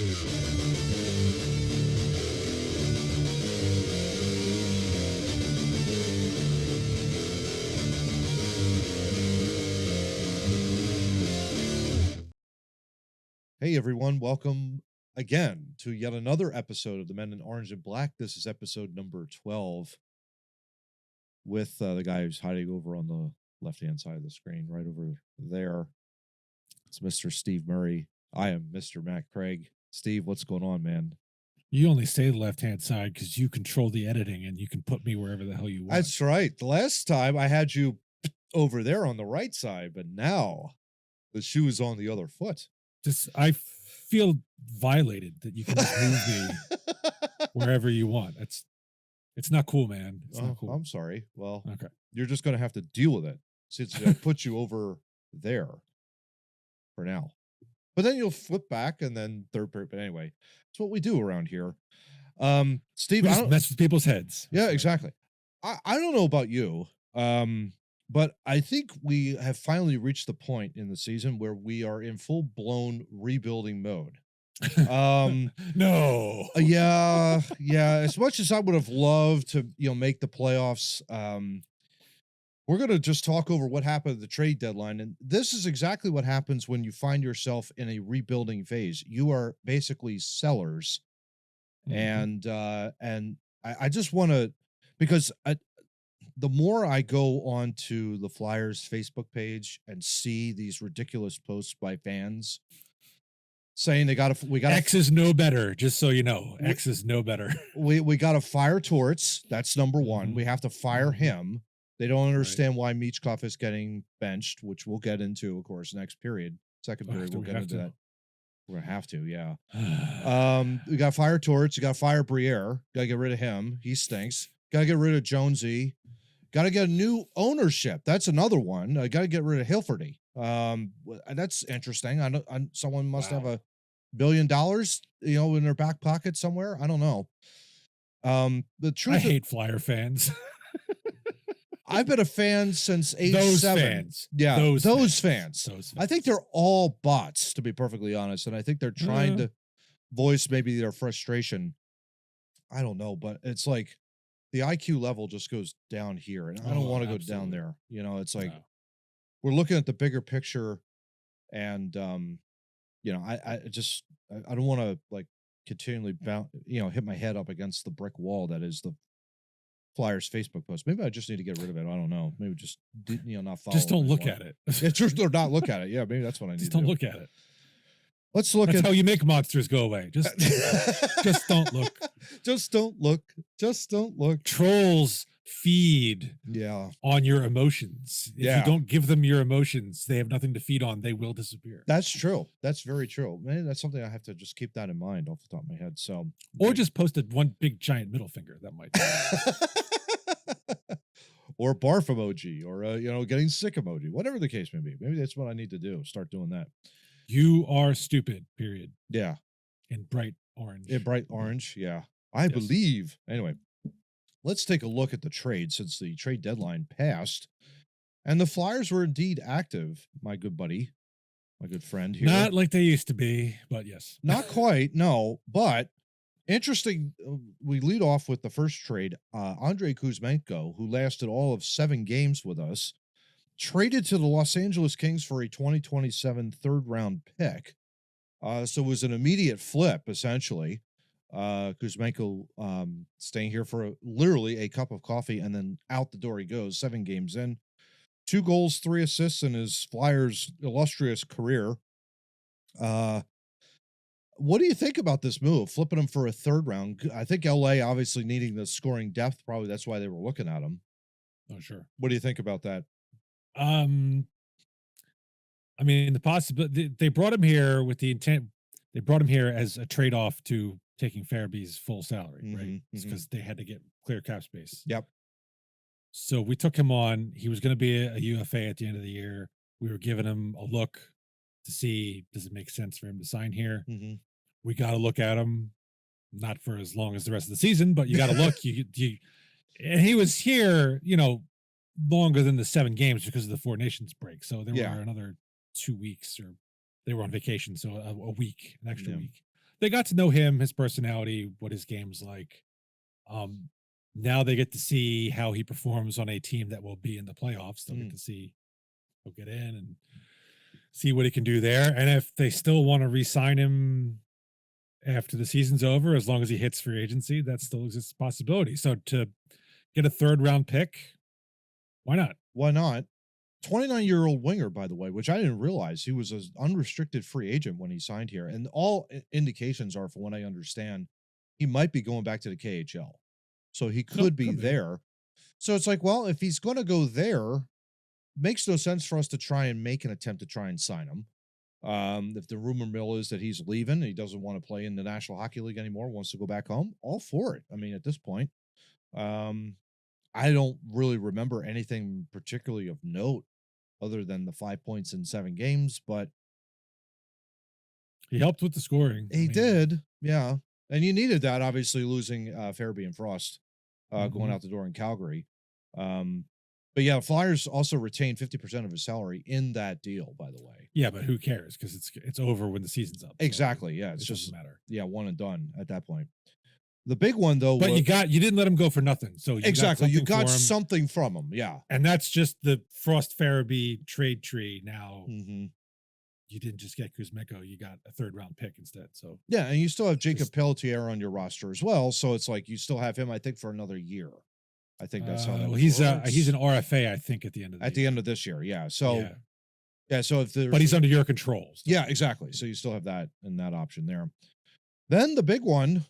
Hey everyone, welcome again to yet another episode of the Men in Orange and Black. This is episode number 12 with the guy who's hiding over on the left-hand side of the screen, right over there. It's Mr. Steve Murray. I am Mr. Matt Craig. Steve, what's going on, man? You only say the left-hand side because you control the editing and you can put me wherever the hell you want. That's right. The last time I had you over there on the right side, but now the shoe is on the other foot. I feel violated that you can just move me wherever you want. It's not cool, man. It's not cool. I'm sorry. Well, okay. You're just going to have to deal with it since I put you over there for now. But then you'll flip back and then third period. But anyway, it's what we do around here. Steve, we just mess with people's heads. Yeah, exactly. I don't know about you. But I think we have finally reached the point in the season where we are in full-blown rebuilding mode. No. Yeah. As much as I would have loved to, make the playoffs, we're going to just talk over what happened at the trade deadline. And this is exactly what happens when you find yourself in a rebuilding phase. You are basically sellers. Mm-hmm. And I just want to, because the more I go onto the Flyers Facebook page and see these ridiculous posts by fans saying we got X is no better, just so you know. X is no better. We got to fire Torts. That's number one. Mm-hmm. We have to fire him. They don't understand why Michkov is getting benched, which we'll get into, of course, next period. Second period, we'll get into that. We're going to have to, yeah. We got to fire Torts. You got to fire Briere. Got to get rid of him. He stinks. Got to get rid of Jonesy. Got to get a new ownership. That's another one. I got to get rid of Hilferty. That's interesting. I know someone must have $1 billion, in their back pocket somewhere. I don't know. The truth. I hate Flyer fans. I've been a fan since '87. Those fans. Yeah, those fans. I think they're all bots, to be perfectly honest, and I think they're trying to voice maybe their frustration. I don't know, but it's like the IQ level just goes down here, and I don't want to go down there. It's like we're looking at the bigger picture, and I don't want to like continually hit my head up against the brick wall that is the Flyers Facebook post. Maybe I just need to get rid of it. I don't know. Maybe just not follow. Just don't look at it. Yeah, just or not look at it. Yeah, maybe that's what I need. Just don't look at it. Let's look That's how you make monsters go away. Just don't look. Just don't look. Just don't look. Trolls feed on your emotions. If you don't give them your emotions, they have nothing to feed on. They will disappear. That's true. That's very true. Maybe that's something I have to just keep that in mind off the top of my head. So, or just post one big giant middle finger. That might. Or barf emoji, or getting sick emoji, whatever the case may be. Maybe that's what I need to do. Start doing that. You are stupid, period. Yeah. In bright orange. Yeah. I believe. Anyway, let's take a look at the trade since the trade deadline passed. And the Flyers were indeed active, my good buddy, my good friend here. Not like they used to be, but yes. Not quite, no. But interesting, we lead off with the first trade. Andrei Kuzmenko, who lasted all of 7 games with us, traded to the Los Angeles Kings for a 2027 third-round pick. So it was an immediate flip, essentially. Kuzmenko staying here for literally a cup of coffee, and then out the door he goes, 7 games in. 2 goals, 3 assists in his Flyers' illustrious career. What do you think about this move, flipping him for a third round? I think LA obviously needing the scoring depth. Probably that's why they were looking at him. Oh, sure. What do you think about that? I mean, the possibility they brought him here with the intent. They brought him here as a trade-off to taking Farabee's full salary, right? Because they had to get clear cap space. Yep. So we took him on. He was going to be a UFA at the end of the year. We were giving him a look to see, does it make sense for him to sign here? We got to look at him, not for as long as the rest of the season, but you got to look. And he was here, longer than the 7 games because of the 4 Nations break. So there were another 2 weeks, or they were on vacation. So a week, an extra week. they got to know him, his personality, what his game's like. Um, Now they get to see how he performs on a team that will be in the playoffs. They'll get to see he'll get in and see what he can do there. And if they still want to re-sign him after the season's over, as long as he hits free agency, that still exists a possibility. So to get a 3rd round pick, why not? Why not? 29-year-old winger, by the way, which I didn't realize he was an unrestricted free agent when he signed here. And all indications are, from what I understand, he might be going back to the KHL. So he could be there. So it's like, well, if he's going to go there, makes no sense for us to try and make an attempt to try and sign him. If the rumor mill is that he's leaving and he doesn't want to play in the National Hockey League anymore, wants to go back home, all for it. I mean, at this point, I don't really remember anything particularly of note other than the 5 points in 7 games, but he helped with the scoring. He did. Yeah. And you needed that, obviously, losing Farabee and Frost going out the door in Calgary. But yeah, Flyers also retained 50% of his salary in that deal, by the way. Yeah, but who cares? Because it's over when the season's up. So exactly. Yeah. It's just matter. Yeah, one and done at that point. The big one, though, but you didn't let him go for nothing. So you got something from him. Yeah. And that's just the Frost Farabee trade tree. Now you didn't just get Kuzmenko, you got a 3rd round pick instead. So yeah, and you still have Jacob Pelletier on your roster as well. So it's like you still have him, I think, for another year. I think that's how that he's an RFA, I think, at the end of the end of this year. Yeah. So yeah. So if there's, but he's under your control. So. Yeah, exactly. So you still have that and that option there. Then the big one,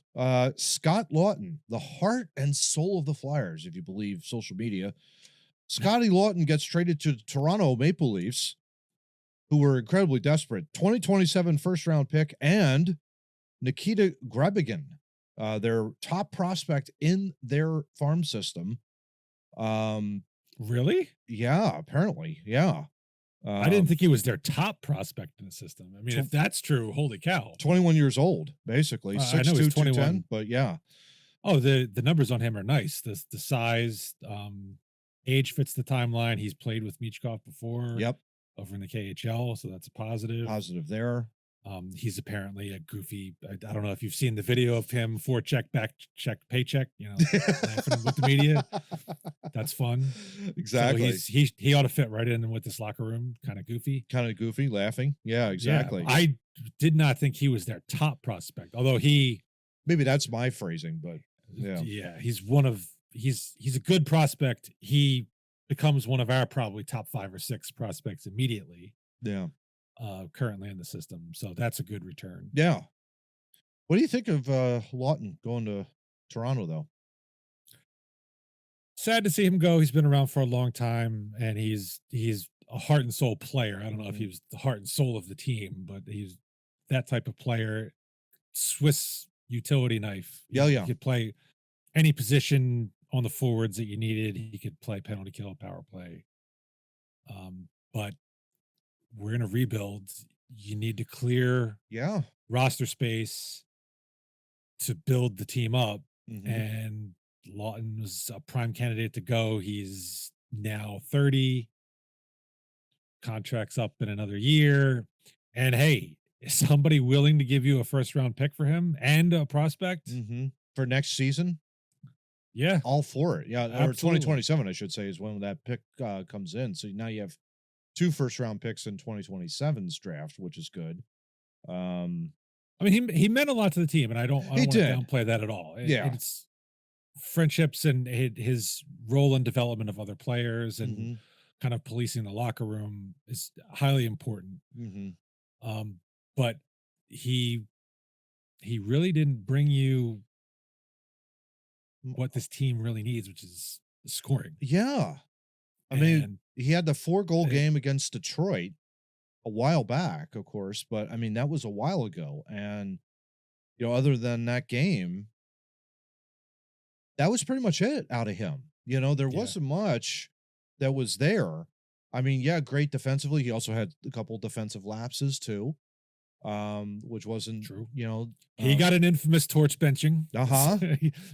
Scott Lawton, the heart and soul of the Flyers, if you believe social media. Scotty Lawton gets traded to the Toronto Maple Leafs, who were incredibly desperate. 2027 first-round pick and Nikita Grabigin, their top prospect in their farm system. Really? Yeah, apparently. Yeah. I didn't think he was their top prospect in the system. I mean, if that's true, holy cow. 21 years old, basically. 6'2", 210, but yeah. Oh, the numbers on him are nice. The size, age fits the timeline. He's played with Michkov before. Yep. Over in the KHL, so that's a positive. Positive there. He's apparently a goofy. I don't know if you've seen the video of him forecheck, back check, paycheck. You know, laughing with the media. That's fun. Exactly. So he ought to fit right in with this locker room. Kind of goofy, laughing. Yeah, exactly. Yeah, I did not think he was their top prospect, although maybe that's my phrasing, but yeah, he's a good prospect. He becomes one of our probably top 5 or 6 prospects immediately. Yeah. Currently in the system. So that's a good return. Yeah. What do you think of Lawton going to Toronto, though? Sad to see him go. He's been around for a long time, and he's a heart and soul player. I don't know if he was the heart and soul of the team, but he's that type of player. Swiss utility knife. Yeah. He could play any position on the forwards that you needed. He could play penalty kill, power play. But we're in a rebuild. You need to clear roster space to build the team up. And Lawton was a prime candidate to go. He's now 30. Contract's up in another year. And hey, is somebody willing to give you a 1st-round pick for him and a prospect for next season? Yeah. All for it. Yeah. Absolutely. Or 2027, I should say, is when that pick comes in. So now you have 2 first-round picks in 2027's draft, which is good. I mean, he meant a lot to the team, and I don't want to downplay that at all. It's friendships and his role in development of other players and kind of policing the locker room is highly important. But he really didn't bring you what this team really needs, which is scoring. Yeah. I mean, he had the 4-goal game against Detroit a while back, of course, but I mean, that was a while ago. And, other than that game, that was pretty much it out of him. There wasn't much that was there. I mean, great defensively. He also had a couple defensive lapses too, which wasn't true. He got an infamous torch benching.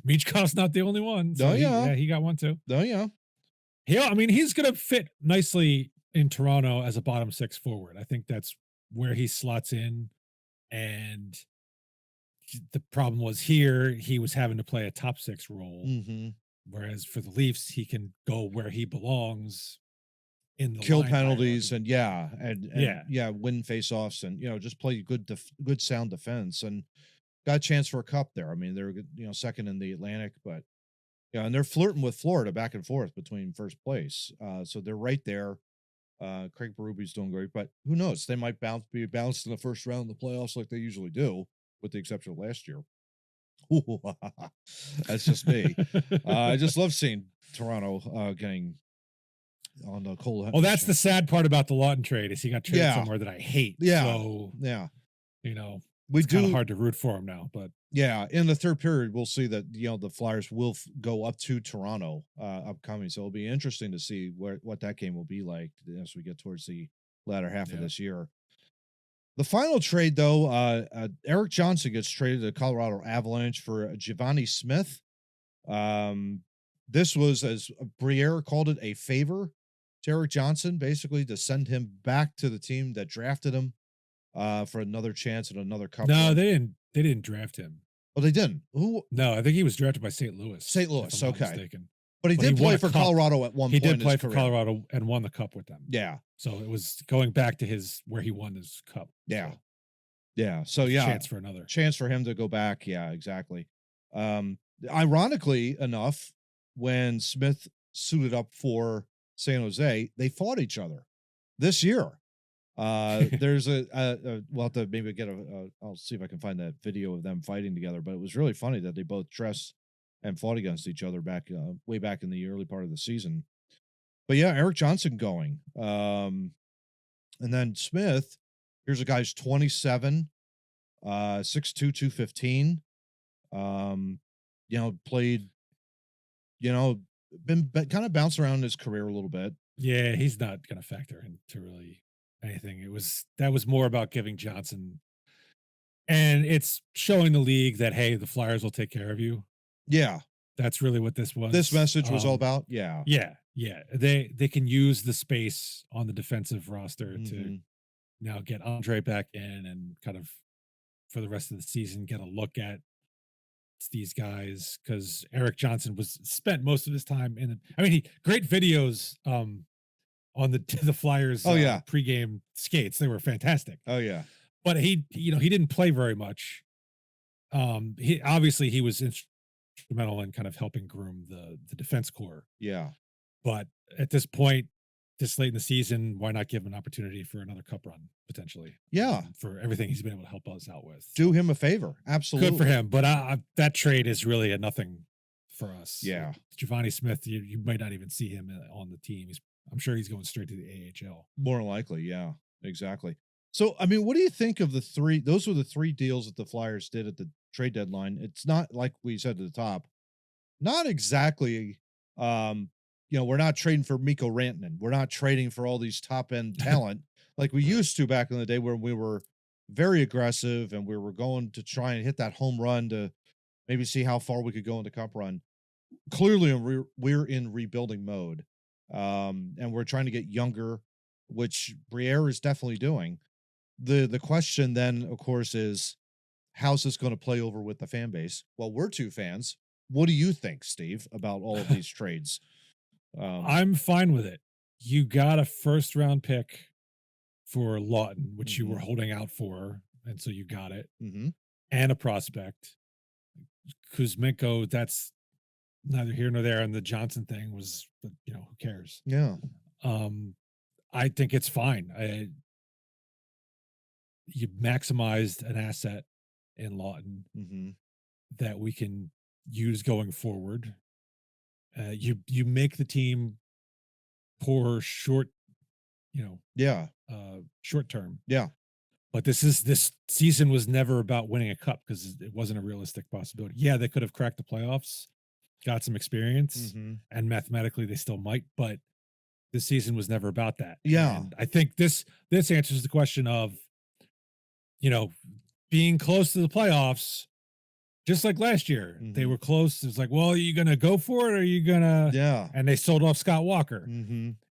Michkov's not the only one. So he got one too. Oh yeah. I mean, he's going to fit nicely in Toronto as a bottom 6 forward. I think that's where he slots in. And the problem was here he was having to play a top 6 role, whereas for the Leafs he can go where he belongs in the kill line penalties hierarchy. and win faceoffs and just play good sound defense and got a chance for a cup there. I mean, they're second in the Atlantic, but and they're flirting with Florida back and forth between first place. So they're right there. Craig Berube's doing great, but who knows? They might be bounced in the first round of the playoffs like they usually do, with the exception of last year. That's just me. I just love seeing Toronto getting on the cold. Well, that's the sad part about the Lawton trade is he got traded somewhere that I hate. Yeah. So it's kind of hard to root for him now. But in the third period, we'll see that the Flyers will go up to Toronto upcoming. So it'll be interesting to see what that game will be like as we get towards the latter half of this year. The final trade, though, Eric Johnson gets traded to the Colorado Avalanche for Giovanni Smith. This was, as Briere called it, a favor to Eric Johnson, basically to send him back to the team that drafted him for another chance at another cup. No, they didn't draft him. Oh, they didn't? Who? No, I think he was drafted by St. Louis. St. Louis, okay. Mistaken. But he did play for Colorado at one point. He did play for Colorado and won the cup with them. Yeah. So it was going back to where he won his cup. Yeah. So. Yeah. So chance for another. Chance for him to go back. Yeah, exactly. Ironically enough, when Smith suited up for San Jose, they fought each other this year. There's we'll have to maybe get I'll see if I can find that video of them fighting together, but it was really funny that they both dressed and fought against each other way back in the early part of the season. But yeah, Eric Johnson going. And then Smith, here's a guy's 27, 6'2", 215. Played, been kind of bounced around in his career a little bit. Yeah, he's not going to factor into really anything. That was more about giving Johnson, and it's showing the league that, hey, the Flyers will take care of you. Yeah. That's really what this was. This message was all about. Yeah. Yeah. Yeah. They can use the space on the defensive roster to now get Andre back in and kind of for the rest of the season, get a look at these guys. Cause Eric Johnson spent most of his time great videos, on the Flyers pregame skates. They were fantastic. Oh yeah. But he didn't play very much. He was instrumental in kind of helping groom the defense core. Yeah. But at this point, this late in the season, why not give him an opportunity for another cup run potentially? Yeah. For everything he's been able to help us out with. Do him a favor. Absolutely. Good for him. But that trade is really a nothing for us. Yeah. Giovanni Smith, you might not even see him on the team. I'm sure he's going straight to the AHL. More likely. Yeah, exactly. So, I mean, what do you think of those were the 3 deals that the Flyers did at the trade deadline. It's not like we said at the top, not exactly, we're not trading for Mikko Rantanen. We're not trading for all these top end talent like we used to back in the day where we were very aggressive and we were going to try and hit that home run to maybe see how far we could go in the cup run. Clearly, we're in rebuilding mode. And we're trying to get younger, which Briere is definitely doing. The question then, of course, is how's this going to play over with the fan base? Well, we're 2 fans. What do you think, Steve, about all of these trades? I'm fine with it. You got a first round pick for Lawton, which you were holding out for, and so you got it, and a prospect. Kuzmenko, that's neither here nor there, and the Johnson thing was, who cares? Yeah. I think it's fine. You maximized an asset in Lawton that we can use going forward. You make the team poor short term. Yeah. But this season was never about winning a cup because it wasn't a realistic possibility. Yeah, they could have cracked the playoffs, got some experience, and mathematically they still might, but this season was never about that. Yeah. And I think this answers the question of, being close to the playoffs, just like last year. They were close. It's like, well, are you going to go for it? Or are you going to? Yeah. And they sold off Scott Walker.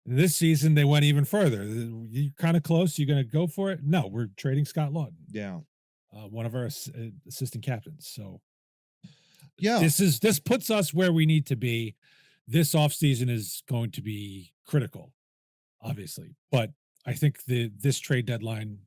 This season, they went even further. You're kind of close. You're going to go for it? No, we're trading Scott Lawton. Yeah. one of our assistant captains. So Yeah. this puts us where we need to be. This offseason is going to be critical, obviously, but I think this trade deadline,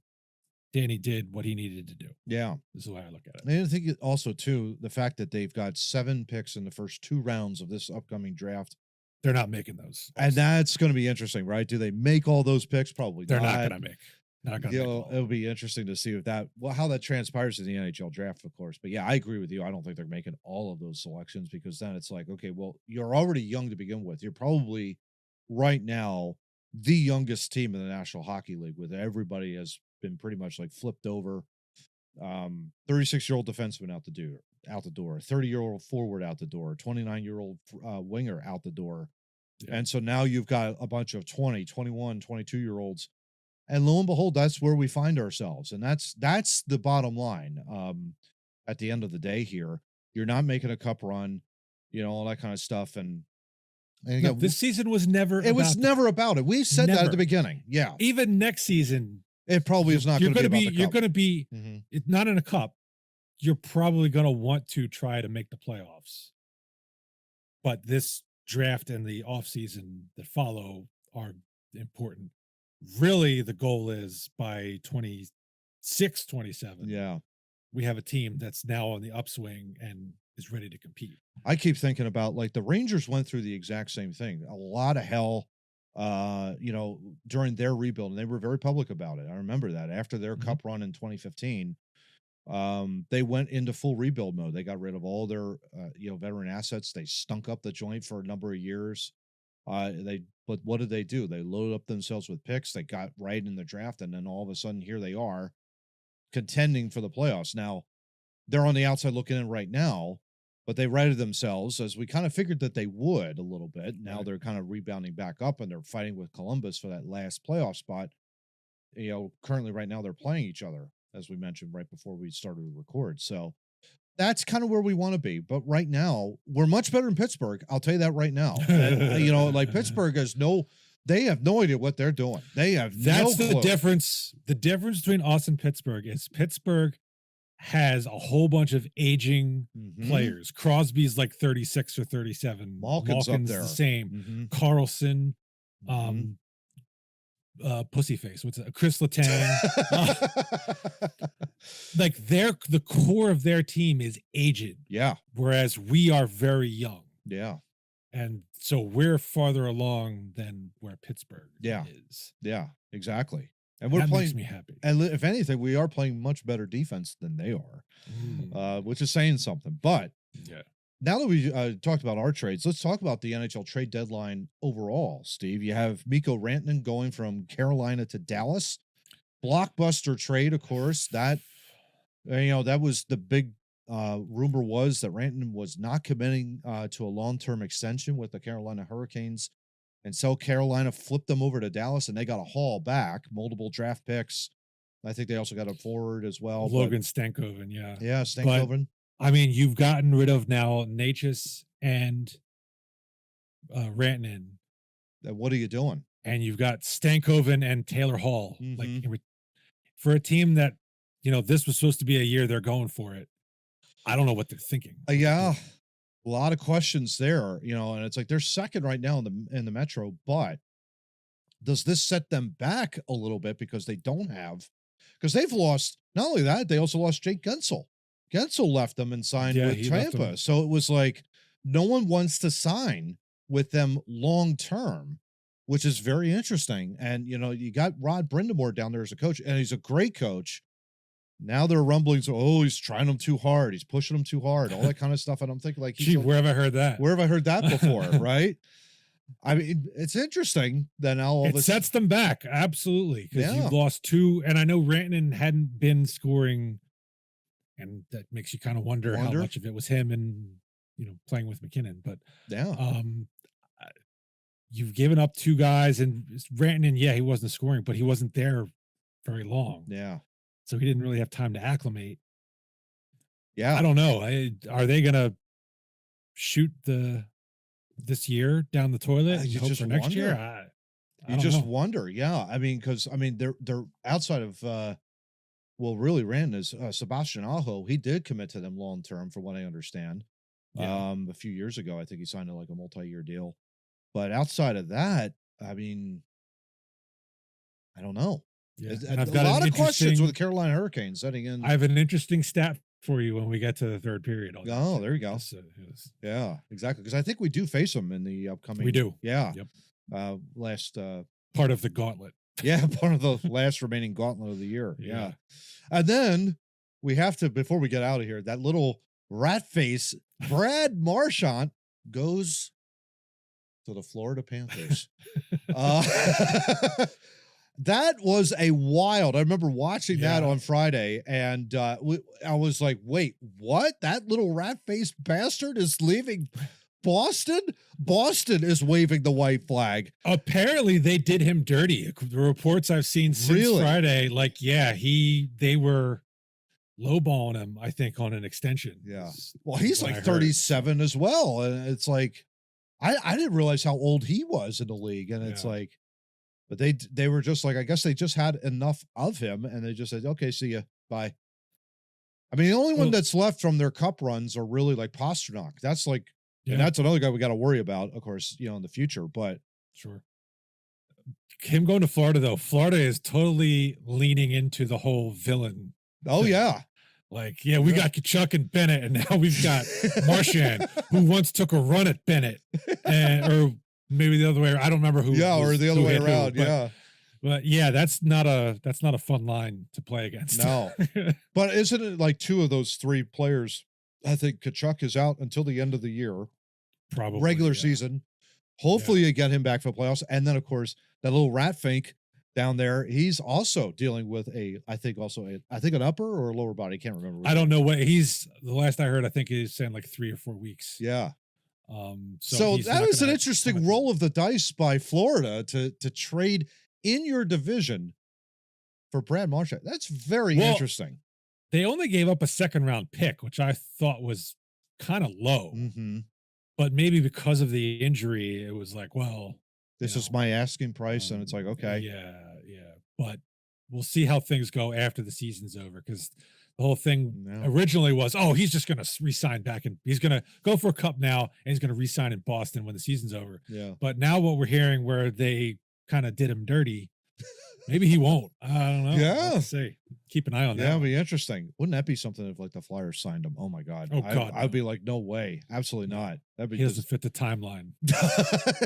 Danny did what he needed to do. Yeah. This is the way I look at it. And I think also, too, the fact that they've got 7 picks in the first 2 rounds of this upcoming draft. They're not making those. And that's going to be interesting, right? Do they make all those picks? Probably They're not. not going to make. Not going to make. It'll be interesting to see if how that transpires in the NHL draft, of course. But yeah, I agree with you. I don't think they're making all of those selections, because then it's like, okay, well, you're already young to begin with. You're probably right now the youngest team in the National Hockey League, with everybody has been pretty much like flipped over. 36-year-old defenseman out the door, 30-year-old forward out the door, 29-year-old winger out the door. Yeah. And so now you've got a bunch of 20, 21, 22-year-olds. And lo and behold, that's where we find ourselves. And that's the bottom line. At the end of the day here, you're not making a cup run, all that kind of stuff. And again, this season was never about it. We said that at the beginning. Yeah. Even next season, it probably is not going to be you're going to be it's not in a cup. You're probably going to want to try to make the playoffs. But this draft and the offseason that follow are important. Really, the goal is by 26, 27. Yeah. We have a team that's now on the upswing and is ready to compete. I keep thinking about, like, the Rangers went through the exact same thing. A lot of hell, during their rebuild, and they were very public about it. I remember that after their cup run in 2015, they went into full rebuild mode. They got rid of all their, veteran assets. They stunk up the joint for a number of years. But what did they do? They loaded up themselves with picks. They got right in the draft, and then all of a sudden, here they are, contending for the playoffs. Now, they're on the outside looking in right now, but they righted themselves, as we kind of figured that they would a little bit. Now they're kind of rebounding back up, and they're fighting with Columbus for that last playoff spot. Currently right now they're playing each other, as we mentioned right before we started to record. So that's kind of where we want to be. But right now, we're much better in Pittsburgh. I'll tell you that right now. And, like, Pittsburgh they have no idea what they're doing. That's the difference. The difference between us and Pittsburgh is Pittsburgh has a whole bunch of aging players. Crosby's like 36 or 37. Malkin's up there. The same. Carlson, Pussyface. What's it? Chris Letang. Like the core of their team is aged. Yeah. Whereas we are very young. Yeah. And so we're farther along than where Pittsburgh is. Yeah, exactly. And that makes me happy. And if anything, we are playing much better defense than they are, which is saying something. But now that we talked about our trades, let's talk about the NHL trade deadline overall, Steve. You have Mikko Rantanen going from Carolina to Dallas. Blockbuster trade, of course. That was the big rumor, was that Rantanen was not committing to a long-term extension with the Carolina Hurricanes. And so Carolina flipped them over to Dallas, and they got a haul back, multiple draft picks. I think they also got a forward as well. Logan Stankoven, yeah. Yeah, Stankoven. I mean, you've gotten rid of now Natchez and Rantanen. What are you doing? And you've got Stankoven and Taylor Hall. Like, for a team that, this was supposed to be a year they're going for it. I don't know what they're thinking. Yeah. A lot of questions there, and it's like they're second right now in the Metro, but does this set them back a little bit because they've lost, not only that, they also lost Jake Gensel. Gensel left them and signed with Tampa. So it was like no one wants to sign with them long term, which is very interesting. And, you got Rod Brindamore down there as a coach, and he's a great coach. Now there are rumblings, he's trying them too hard. He's pushing them too hard, all that kind of stuff. And I'm thinking, like, where have I heard that? Where have I heard that before, right? I mean, it's interesting that now all it sets them back. Absolutely. Because you've lost 2, and I know Rantanen hadn't been scoring, and that makes you kind of wonder how much of it was him and, playing with McKinnon. But you've given up 2 guys, and Rantanen, he wasn't scoring, but he wasn't there very long. Yeah. So he didn't really have time to acclimate. Yeah. I don't know. Are they going to shoot this year down the toilet and hope for next year? You just wonder. Yeah. I mean, because they're outside of well, really ran is Sebastian Aho. He did commit to them long term, from what I understand. Yeah. A few years ago, I think he signed like a multi-year deal. But outside of that, I mean, I don't know. Yeah. A And I've got lot an of questions with the interesting Carolina Hurricanes setting in. I have an interesting stat for you when we get to the third period on that Oh, too. there you go. Just, Yeah, exactly. Because I think we do face them in the upcoming. we do. Yeah. Yep. Last. Part of the gauntlet. Yeah, part of the last remaining gauntlet of the year. Yeah. Yeah. And then we have to, before we get out of here, that little rat face, Brad Marchand, goes to the Florida Panthers. That was a wild. I remember watching that Yeah. on Friday, and I was like, "Wait, what? That little rat-faced bastard is leaving Boston? Boston is waving the white flag." Apparently they did him dirty. The reports I've seen since Really? Friday, like, yeah, they were lowballing him, I think, on an extension. Yeah. is Well, he's what I like heard. 37 as well, and it's like I didn't realize how old he was in the league, and it's Yeah. like, but they were just like, I guess they just had enough of him, and they just said, "Okay, see ya, bye." I mean, the only one Well, that's left from their cup runs are really like Pasternak. That's like, yeah, and that's another guy we got to worry about, of course, in the future. But sure. Him going to Florida, though, Florida is totally leaning into the whole villain. oh thing. yeah, Like, yeah, we got Kachuk and Bennett, and now we've got Marchand, who once took a run at Bennett, or maybe the other way. I don't remember who. yeah, or the other who way hit who, around, but, yeah. But yeah, that's not a fun line to play against. No, but isn't it like two of those three players? I think Kachuk is out until the end of the year, Probably regular yeah. season. Hopefully, you get him back for the playoffs, and then of course that little rat fink down there. He's also dealing with I think an upper or a lower body. I can't remember. I don't know what he's. The last I heard, I think he's saying like 3 or 4 weeks. Yeah. So that was an interesting roll of the dice by Florida to trade in your division for Brad Marchand. That's very interesting. They only gave up a second round pick, which I thought was kind of low. Mm-hmm. But maybe because of the injury, it was like, well, this is my asking price, and it's like, okay, yeah. But we'll see how things go after the season's over, because the whole thing originally was, oh, he's just going to re-sign back, and he's going to go for a cup now, and he's going to re-sign in Boston when the season's over. Yeah. But now what we're hearing, where they kind of did him dirty, maybe he won't. I don't know. Yeah. Let's see. Keep an eye on that. Yeah, it'd be interesting. Wouldn't that be something if like the Flyers signed him? Oh my God. Oh God. I'd be like, no way. Absolutely not. That'd be He doesn't fit the timeline.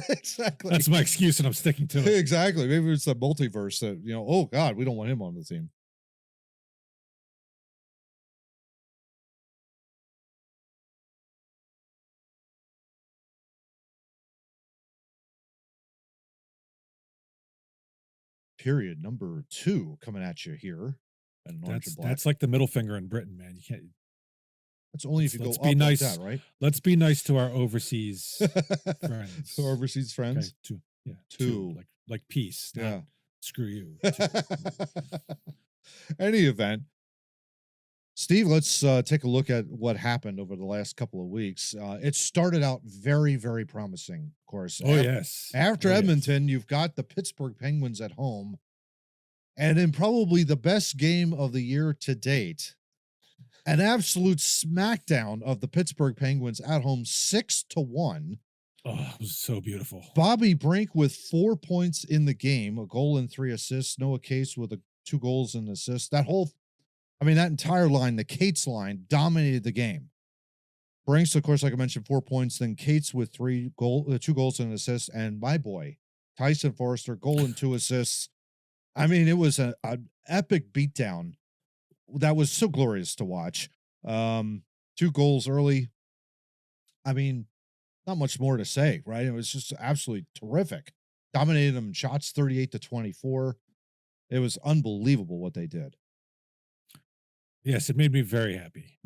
Exactly. That's my excuse, and I'm sticking to it. Exactly. Maybe it's the multiverse that, oh God, we don't want him on the team. Period number 2 coming at you here. That's like the middle finger in Britain, man. You can't. That's only if you go up be nice, like that, right? Let's be nice to our overseas friends. To overseas friends? Okay, two. Like peace. Yeah. Screw you. Any event, Steve, let's take a look at what happened over the last couple of weeks. It started out very, very promising, of course. Oh, yes. After Edmonton, you've got the Pittsburgh Penguins at home. And in probably the best game of the year to date, an absolute smackdown of the Pittsburgh Penguins at home, 6-1. Oh, it was so beautiful. Bobby Brink with 4 points in the game, a goal and 3 assists. Noah Cates with 2 goals and assists. That entire line, the Cates line, dominated the game. Brinks, of course, like I mentioned, 4 points. Then Cates with 2 goals and assists. And my boy, Tyson Forrester, goal and 2 assists. I mean, it was an epic beatdown that was so glorious to watch. 2 goals early. I mean, not much more to say, right? It was just absolutely terrific. Dominated them in shots, 38-24. It was unbelievable what they did. Yes, it made me very happy.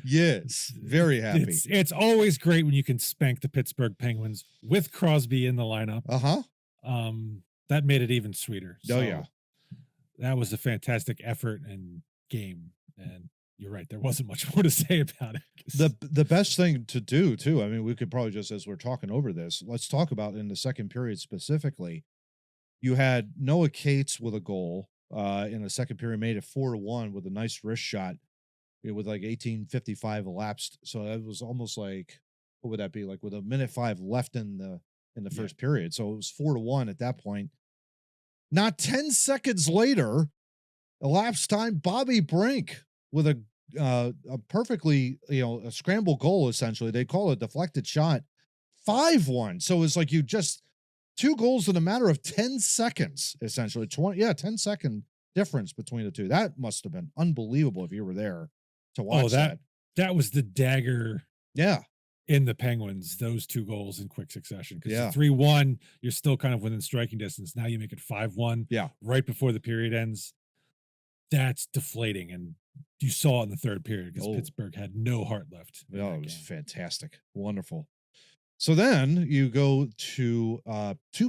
Yes, very happy. It's always great when you can spank the Pittsburgh Penguins with Crosby in the lineup. That made it even sweeter. Oh, yeah. That was a fantastic effort and game. And you're right, there wasn't much more to say about it. The best thing to do, too, I mean, we could probably just, as we're talking over this, let's talk about in the second period specifically. You had Noah Cates with a goal. in the second period, made it 4-1 with a nice wrist shot with like 18:55 elapsed. So that was almost like, what would that be, like with a minute 5 left in the first period. So it was 4-1 at that point. Not 10 seconds later, elapsed time, Bobby Brink with a perfectly, a scramble goal, essentially. They call it a deflected shot, 5-1. So it's like you just 2 goals in a matter of 10 seconds, essentially. 10-second difference between the two. That must have been unbelievable if you were there to watch that. That was the dagger. Yeah. In the Penguins, those 2 goals in quick succession. Because 3-1, you're still kind of within striking distance. Now you make it 5-1. Yeah. Right before the period ends. That's deflating. And you saw it in the third period because Pittsburgh had no heart left. Oh, it was fantastic. Wonderful. So then you go to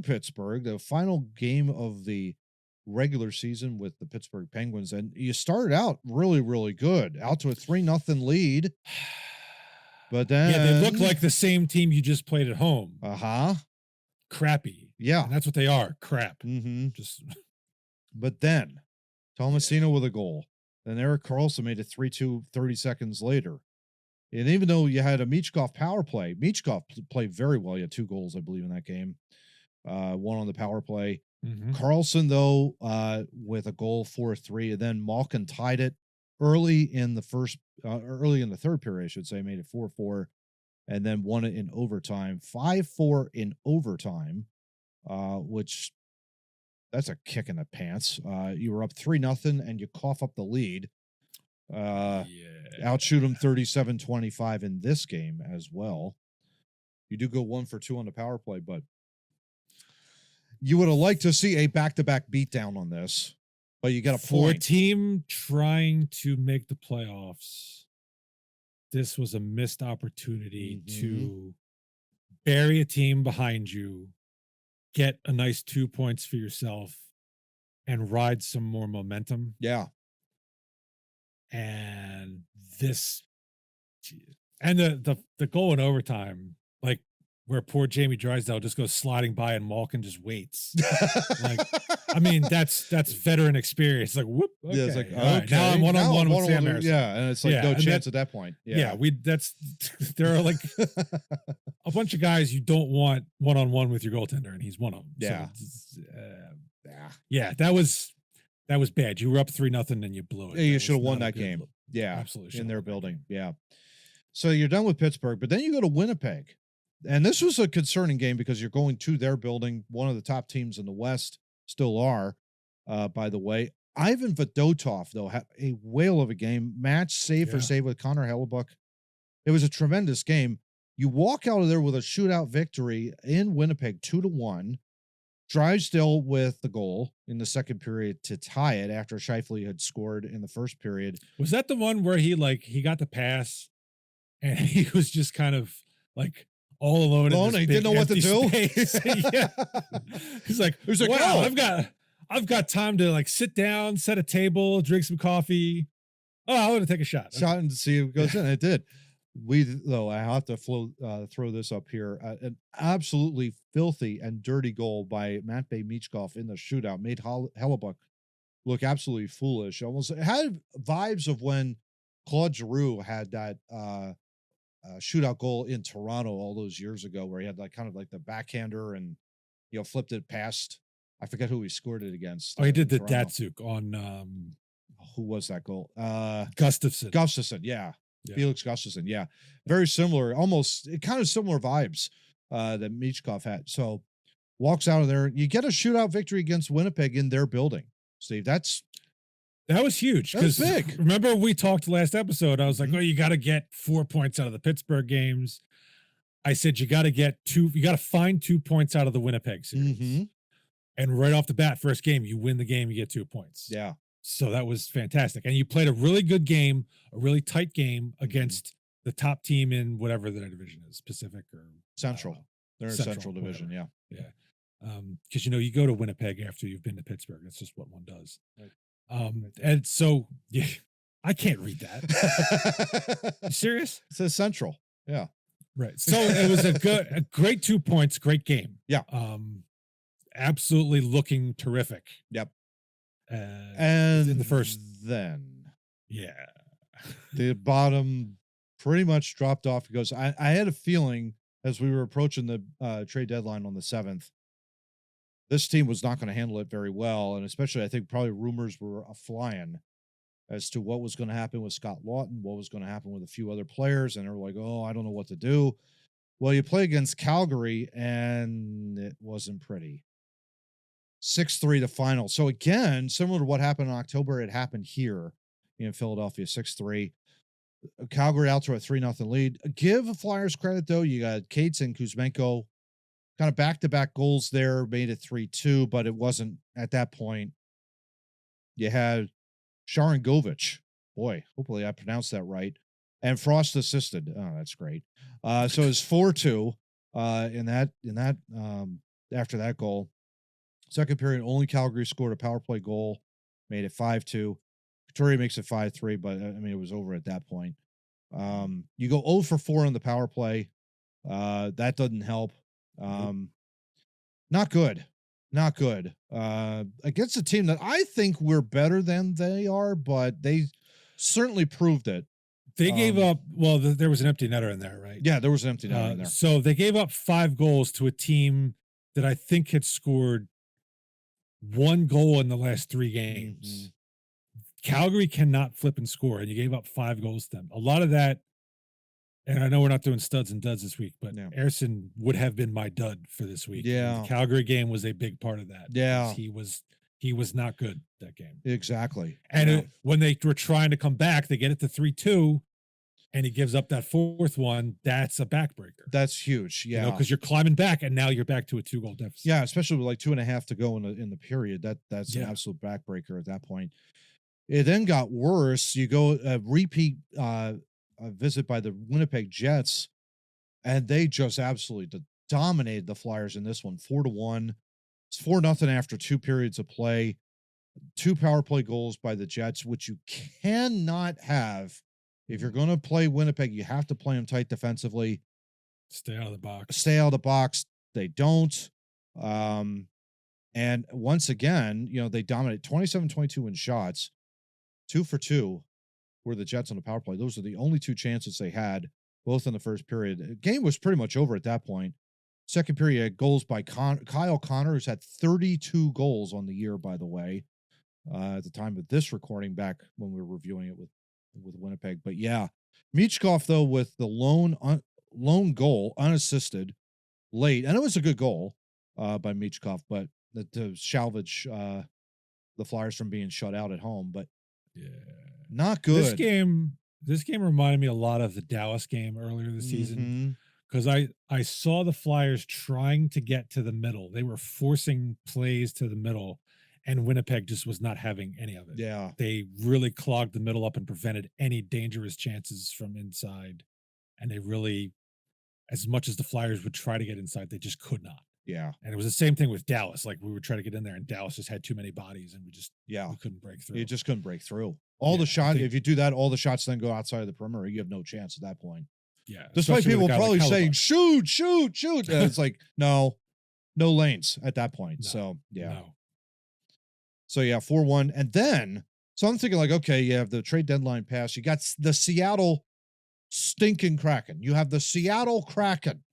Pittsburgh, the final game of the regular season with the Pittsburgh Penguins. And you started out really, really good. Out to a 3-0 lead. But then they look like the same team you just played at home. Crappy. Yeah. And that's what they are. Crap. But then Tomasino with a goal. Then Erik Karlsson made it 3-2 30 seconds later. And even though you had a Michkov power play, Michkov played very well. He had 2 goals, I believe, in that game. One on the power play. Karlsson, though, with a goal, 4-3. And then Malkin tied it early in the third period, I should say, made it 4-4, and then won it in overtime, 5-4 in overtime, which that's a kick in the pants. You were up 3-0 and you cough up the lead. Outshoot them 37-25 in this game as well. You do go 1 for 2 on the power play, but you would have liked to see a back-to-back beatdown on this. But you got a point. For a team trying to make the playoffs, this was a missed opportunity to bury a team behind you, get a nice 2 points for yourself, and ride some more momentum. Yeah. And this, and the goal in overtime, like where poor Jamie Drysdale just goes sliding by and Malkin just waits. Like, I mean, that's veteran experience. Like, whoop. Okay. Yeah, it's like, right, now I'm one-on-one with Sam Harrison. Yeah, and it's like no chance at that point. Yeah, there are like a bunch of guys you don't want one-on-one with your goaltender, and he's one of them. Yeah. So, that was bad. You were up 3-0 and you blew it. Yeah, you should have won that game. Yeah, absolutely. In their building. Yeah. So you're done with Pittsburgh, but then you go to Winnipeg. And this was a concerning game because you're going to their building, one of the top teams in the West, still are, by the way. Ivan Fedotov, though, had a whale of a game. Match save for save with Connor Hellebuck. It was a tremendous game. You walk out of there with a shootout victory in Winnipeg, 2-1. Drysdale with the goal in the second period to tie it after Scheifele had scored in the first period. Was that the one where he got the pass and he was just kind of like all alone in this he big didn't know what to do. He's like, wow, I've got time to like sit down, set a table, drink some coffee. Oh, I want to take a shot. Shot and see if it goes in. It did. I have to throw this up here. An absolutely filthy and dirty goal by Matvei Michkov in the shootout made Hellebuck look absolutely foolish. Almost had vibes of when Claude Giroux had that shootout goal in Toronto all those years ago, where he had like kind of like the backhander and flipped it past. I forget who he scored it against. Oh, he did the Datsuk on. Who was that goal? Gustafsson. Yeah. Felix Gustafsson, yeah. Very similar, almost kind of similar vibes that Michkov had. So walks out of there. You get a shootout victory against Winnipeg in their building, Steve. That was huge. That was big. Remember we talked last episode, I was like, you got to get 4 points out of the Pittsburgh games. I said, you got to find 2 points out of the Winnipeg series. And right off the bat, first game, you win the game, you get 2 points. Yeah. So that was fantastic. And you played a really good game, a really tight game against the top team in whatever their division is, Pacific or Central. They're in Central Division, whatever. Yeah. Because, you go to Winnipeg after you've been to Pittsburgh. That's just what one does. Right. And so, I can't read that. You serious? It says Central. Yeah. Right. So it was a great 2 points, great game. Yeah. Absolutely looking terrific. Yep. And in the first. Then Yeah. the bottom pretty much dropped off because I had a feeling as we were approaching the trade deadline on the 7th, this team was not going to handle it very well. And especially, I think probably rumors were flying as to what was going to happen with Scott Lawton, what was going to happen with a few other players. And they're like, oh, I don't know what to do. Well, you play against Calgary, and it wasn't pretty. 6-3 the final. So again, similar to what happened in October, it happened here in Philadelphia, 6-3. Calgary out to a 3-0 lead. Give the Flyers credit, though. You got Cates and Kuzmenko kind of back-to-back goals there, made it 3-2, but it wasn't at that point. You had Sharangovich. Boy, hopefully I pronounced that right. And Frost assisted. Oh, that's great. So it's 4-2 in that after that goal. Second period, only Calgary scored a power play goal, made it 5-2. Couturier makes it 5-3, but I mean, it was over at that point. You go 0 for 4 on the power play. That doesn't help. Not good. Not good. Against a team that I think we're better than they are, but they certainly proved it. They gave up. Well, there was an empty netter in there, right? Yeah, there was an empty netter in there. So they gave up 5 goals to a team that I think had scored 1 goal in the last 3 games. Mm-hmm. Calgary cannot flip and score, and you gave up 5 goals to them. A lot of that, and I know we're not doing studs and duds this week, but Ersson would have been my dud for this week. Yeah, the Calgary game was a big part of that. Yeah, he was not good that game. Exactly. And when they were trying to come back, they get it to 3-2. And he gives up that 4th one. That's a backbreaker. That's huge. Yeah. Because you're climbing back and now you're back to a 2-goal deficit. Yeah. Especially with like 2.5 to go in the period. That's an absolute backbreaker at that point. It then got worse. You go repeat a visit by the Winnipeg Jets, and they just absolutely dominated the Flyers in this one, 4-1. It's 4-0 after 2 periods of play. 2 power play goals by the Jets, which you cannot have. If you're going to play Winnipeg, you have to play them tight defensively. Stay out of the box. Stay out of the box. They don't. And once again, they dominate 27-22 in shots. 2 for 2 were the Jets on the power play. Those are the only 2 chances they had, both in the first period. The game was pretty much over at that point. Second period, goals by Kyle Connor, who's had 32 goals on the year, by the way, at the time of this recording, back when we were reviewing it with Winnipeg. But yeah, Michkov, though, with the lone goal, unassisted, late, and it was a good goal by Michkov, but to salvage the Flyers from being shut out at home. But not good. This game reminded me a lot of the Dallas game earlier this season, because I saw the Flyers trying to get to the middle. They were forcing plays to the middle, and Winnipeg just was not having any of it. Yeah. They really clogged the middle up and prevented any dangerous chances from inside. And they really, as much as the Flyers would try to get inside, they just could not. Yeah. And it was the same thing with Dallas. Like, we would try to get in there, and Dallas just had too many bodies, and we couldn't break through. You just couldn't break through. All the shots, if you do that, all the shots then go outside of the perimeter. You have no chance at that point. Yeah. Despite people probably saying, shoot. It's like, no lanes at that point. No, so, yeah. No. So, yeah, 4-1. And then, so I'm thinking like, okay, you have the trade deadline pass. You got the Seattle stinking Kraken. You have the Seattle Kraken.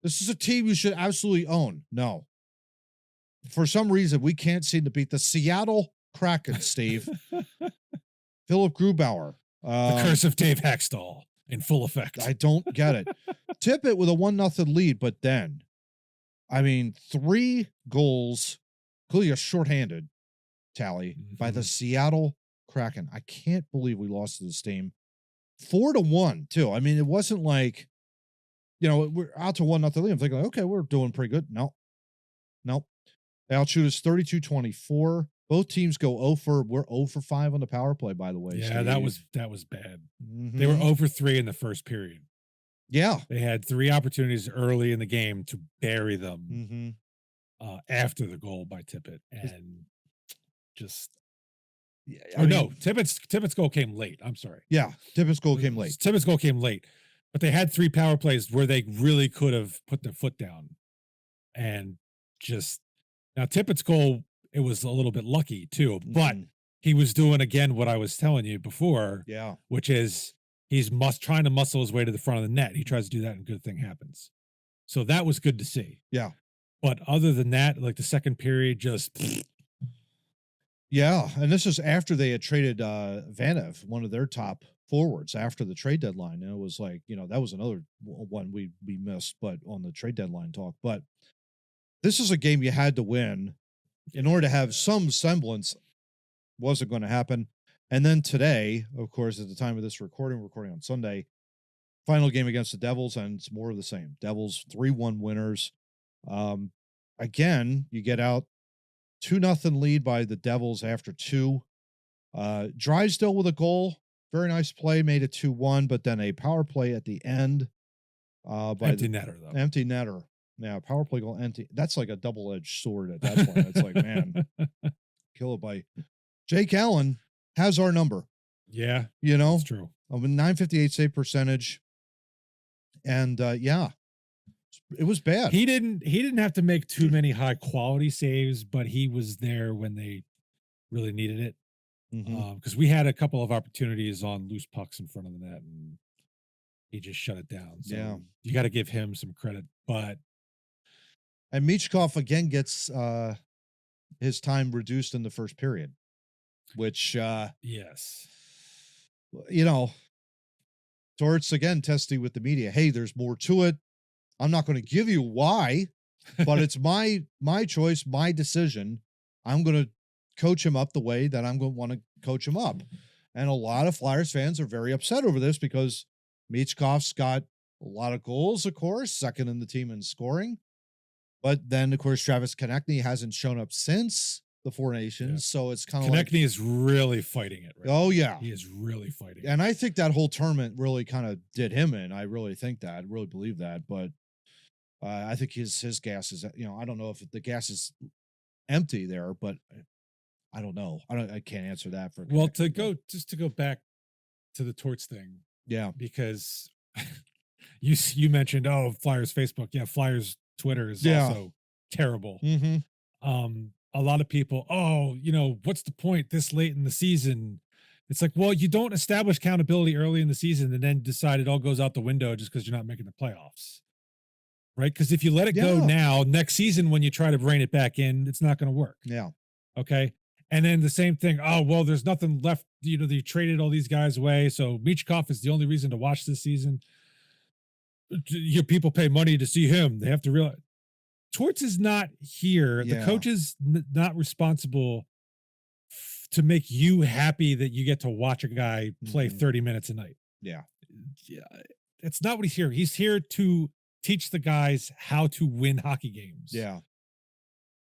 This is a team you should absolutely own. No. For some reason, we can't seem to beat the Seattle Kraken, Steve. Philip Grubauer. The curse of Dave Haxtell in full effect. I don't get it. Tippett with a 1-0 lead, but then, 3 goals, clearly a shorthanded tally by the Seattle Kraken. I can't believe we lost to this team. 4-1 too. It wasn't like, we're out to 1-0 lead. I'm thinking, okay, we're doing pretty good. Nope. They outshoot us 32-24. Both teams go we're 0 for 5 on the power play, by the way. Yeah, Steve. that was bad. They were 0 for 3 in the first period. Yeah. They had 3 opportunities early in the game to bury them after the goal by Tippett, and just Tippett's goal came late. I'm sorry. Yeah, Tippett's goal came late. Tippett's goal came late, but they had 3 power plays where they really could have put their foot down, and just now Tippett's goal it was a little bit lucky too. But Mhm. he was doing again what I was telling you before, Yeah. which is he's trying to muscle his way to the front of the net. He tries to do that, and good thing happens. So that was good to see. Yeah. But other than that, like the second period, just Yeah, and this is after they had traded Vanev, one of their top forwards, after the trade deadline. And it was like, that was another one we missed, but on the trade deadline talk. But this is a game you had to win in order to have some semblance. Wasn't going to happen. And then today, of course, at the time of this recording on Sunday, final game against the Devils, and it's more of the same. Devils 3-1 winners. Again, you get out 2-0 lead by the Devils after 2. Drysdale with a goal. Very nice play, made it 2-1, but then a power play at the end. By empty netter, though. Empty netter. Yeah, power play goal empty. That's like a double-edged sword at that point. It's like, man, kill it by Jake Allen has our number. Yeah, that's true. Of a .958 save percentage. And yeah, it was bad. He didn't have to make too many high quality saves, but he was there when they really needed it. Because we had a couple of opportunities on loose pucks in front of the net, and he just shut it down. So yeah, you got to give him some credit. And Michkov again gets his time reduced in the first period, which yes, Torts again testy with the media. Hey, there's more to it. I'm not going to give you why, but it's my choice, my decision. I'm going to coach him up the way that I'm going to want to coach him up. And a lot of Flyers fans are very upset over this because Michkov's got a lot of goals, of course, second in the team in scoring. But then, of course, Travis Konechny hasn't shown up since the Four Nations. Yeah. So it's kind of like Konechny is really fighting it. Right oh, yeah. He is really fighting and I think that whole tournament really kind of did him in. I really think that. I really believe that. But I think his gas is, I don't know if the gas is empty there, but I don't know. I can't answer that for. Well, to go back to the Torts thing. Yeah. Because you mentioned, Flyers Facebook. Yeah. Flyers Twitter is also terrible. A lot of people, what's the point this late in the season? It's like, well, you don't establish accountability early in the season and then decide it all goes out the window just because you're not making the playoffs. Right? Because if you let it go now, next season, when you try to rein it back in, it's not going to work. Yeah. Okay. And then the same thing. Oh, well, there's nothing left. They traded all these guys away. So Michkov is the only reason to watch this season. Your people pay money to see him. They have to realize Torts is not here. Yeah. The coach is not responsible to make you happy that you get to watch a guy play 30 minutes a night. Yeah. That's not what he's here. He's here to teach the guys how to win hockey games. Yeah.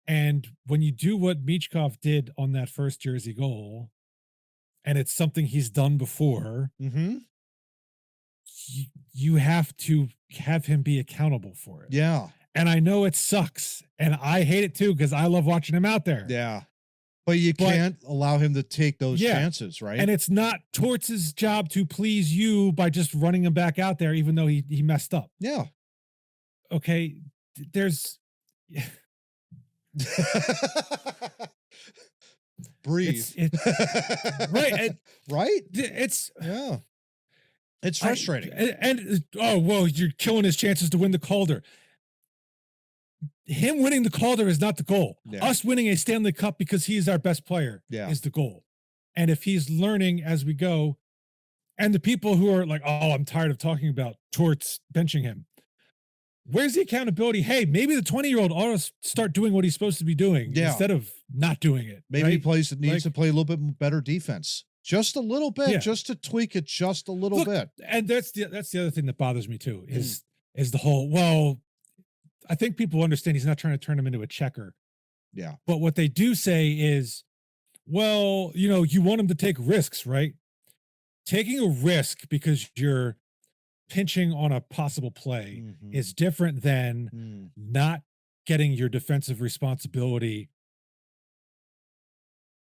And when you do what Michkov did on that first Jersey goal, and it's something he's done before, you have to have him be accountable for it. Yeah. And I know it sucks, and I hate it too because I love watching him out there. Yeah. But you can't allow him to take those chances, right? And it's not Torts' job to please you by just running him back out there, even though he messed up. Yeah. Okay. There's... Breathe. Right. Right? It's... Yeah. It's frustrating. You're killing his chances to win the Calder. Him winning the Calder is not the goal. Yeah. Us winning a Stanley Cup because he's our best player is the goal. And if he's learning as we go, and the people who are like, I'm tired of talking about Torts benching him. Where's the accountability? Hey, maybe the 20-year-old ought to start doing what he's supposed to be doing instead of not doing it. Maybe he needs to play a little bit better defense. Just a little bit, just to tweak it just a little bit. And that's the other thing that bothers me too, is the whole, I think people understand he's not trying to turn him into a checker. Yeah. But what they do say is, you want him to take risks, right? Taking a risk because you're pinching on a possible play is different than not getting your defensive responsibility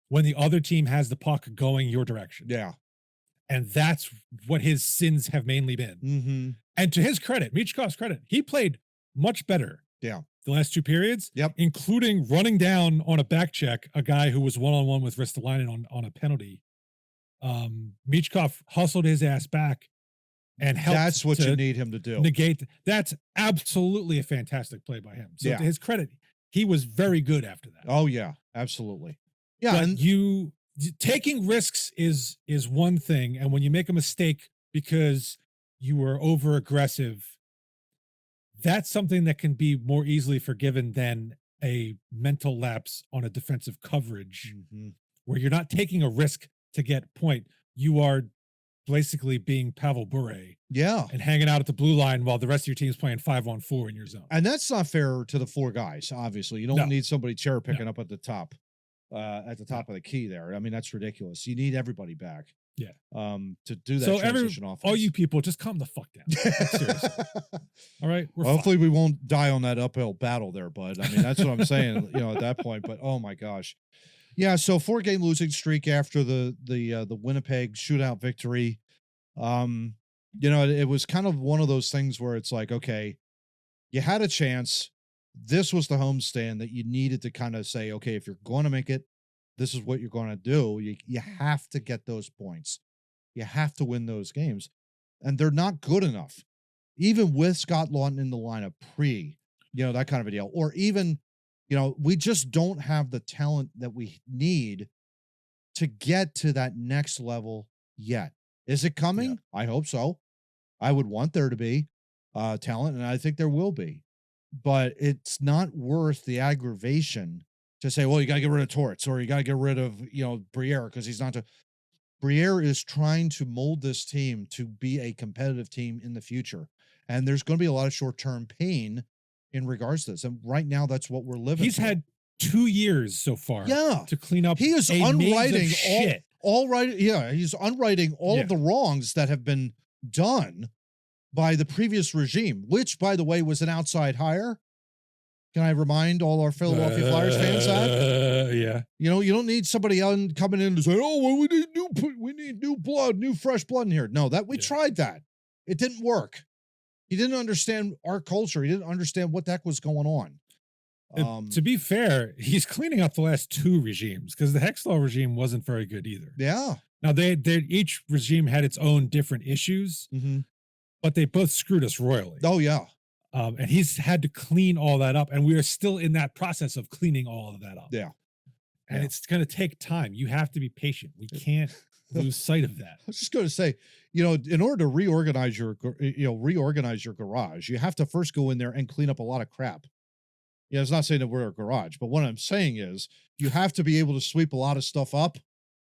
when the other team has the puck going your direction. Yeah. And that's what his sins have mainly been. And to his credit, Michkov's credit, he played much better Yeah. The last 2 periods, Yep. including running down on a back check a guy who was one-on-one with Ristolainen on a penalty. Michkov hustled his ass back and helped. That's what you need him to do. Negate. That's absolutely a fantastic play by him. So to his credit, he was very good after that. Oh yeah, absolutely. Yeah, but and taking risks is one thing, and when you make a mistake because you were over aggressive, that's something that can be more easily forgiven than a mental lapse on a defensive coverage where you're not taking a risk to get point. You are basically being Pavel Bure. Yeah. And hanging out at the blue line while the rest of your team's playing 5-on-4 in your zone. And that's not fair to the 4 guys, obviously. You don't need somebody cherry picking up at the top of the key there. I mean, that's ridiculous. You need everybody back. Yeah. To do that transition offense. All you people, just calm the fuck down. Seriously. All right. Hopefully we won't die on that uphill battle there, bud. I mean, that's what I'm saying, at that point. But oh my gosh. Yeah, so 4-game losing streak after the Winnipeg shootout victory. It was kind of one of those things where it's like, okay, you had a chance. This was the homestand that you needed to kind of say, okay, if you're going to make it, this is what you're going to do. You have to get those points. You have to win those games. And they're not good enough. Even with Scott Lawton in the lineup that kind of a deal. Or even, we just don't have the talent that we need to get to that next level yet. Is it coming? Yeah. I hope so. I would want there to be talent, and I think there will be. But it's not worth the aggravation to say, well, you got to get rid of Torts or you got to get rid of, Briere because he's not. Briere is trying to mold this team to be a competitive team in the future. And there's going to be a lot of short-term pain in regards to this. And right now, that's what we're living He's through. had 2 years so far to clean up. He is unwriting shit. He's unwriting all of the wrongs that have been done by the previous regime, which, by the way, was an outside hire. Can I remind all our Philadelphia Flyers fans that? Yeah. You don't need somebody coming in to say, "Oh, well, we need new blood, new fresh blood in here." No, we tried that. It didn't work. He didn't understand our culture. He didn't understand what the heck was going on. To be fair, he's cleaning up the last 2 regimes because the Hextall regime wasn't very good either. Yeah. Now each regime had its own different issues, but they both screwed us royally. Oh yeah. And he's had to clean all that up, and we are still in that process of cleaning all of that up. Yeah. And it's going to take time. You have to be patient. We can't lose sight of that. I was just going to say, in order to reorganize your garage, you have to first go in there and clean up a lot of crap. Yeah, it's not saying that we're a garage, but what I'm saying is you have to be able to sweep a lot of stuff up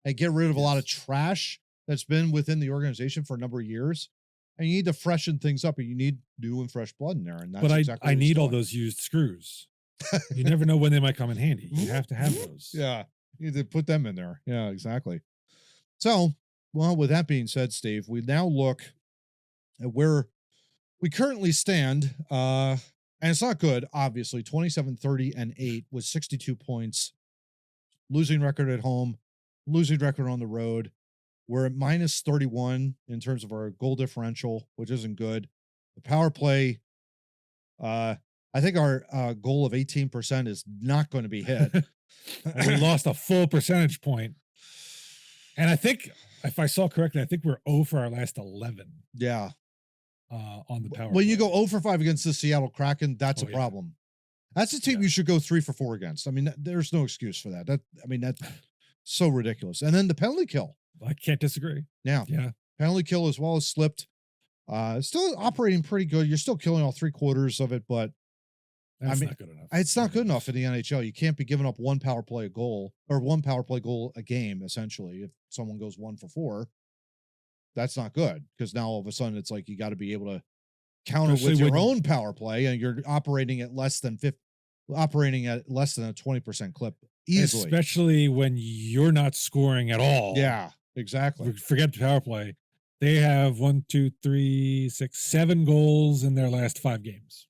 and get rid of a lot of trash that's been within the organization for a number of years. And you need to freshen things up, and you need new and fresh blood in there. And that's exactly I need all those used screws. You never know when they might come in handy. You have to have those. Yeah, you need to put them in there. Yeah, exactly. So, well, with that being said, Steve, we now look at where we currently stand. And it's not good, obviously. 27-30-8 with 62 points. Losing record at home, losing record on the road. We're at minus 31 in terms of our goal differential, which isn't good. The power play, I think our goal of 18% is not going to be hit. And we lost a full percentage point. And I think, if I saw correctly, I think we're 0 for our last 11. Yeah. On the power When play. you go 0 for 5 against the Seattle Kraken, that's a problem. That's a team you should go 3 for 4 against. I mean, there's no excuse for that. That's so ridiculous. And then the penalty kill. I can't disagree. Yeah. Penalty kill as well as slipped. Still operating pretty good. You're still killing all 3/4 of it, but that's not good enough. It's not good enough in the NHL. You can't be giving up one power play goal a game, essentially. If someone goes 1 for 4, that's not good, because now all of a sudden it's like you got to be able to counter with your own power play, and you're operating at less than a 20% clip easily. Especially when you're not scoring at all. Yeah, exactly. Forget the power play. They have 1, 2, 3, 6, 7 goals in their last 5 games.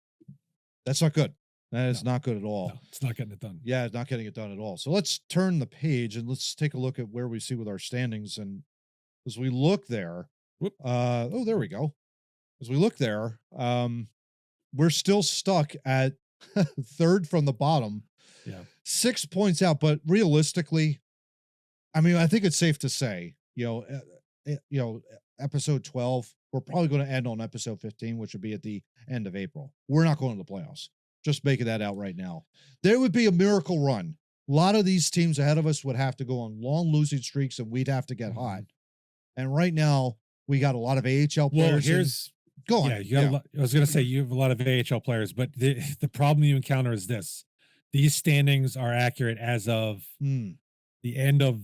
That's not good. That is not good at all. No, it's not getting it done. Yeah, it's not getting it done at all. So let's turn the page and let's take a look at where we see with our standings. And as we look there, there we go. As we look there, we're still stuck at third from the bottom. Yeah. 6 points out, but realistically, I mean, I think it's safe to say, episode 12, we're probably going to end on episode 15, which would be at the end of April. We're not going to the playoffs. Just making that out right now. There would be a miracle run. A lot of these teams ahead of us would have to go on long losing streaks, and we'd have to get hot. And right now, we got a lot of AHL players. Well, go on. Yeah, I was going to say you have a lot of AHL players, but the problem you encounter is this: these standings are accurate as of the end of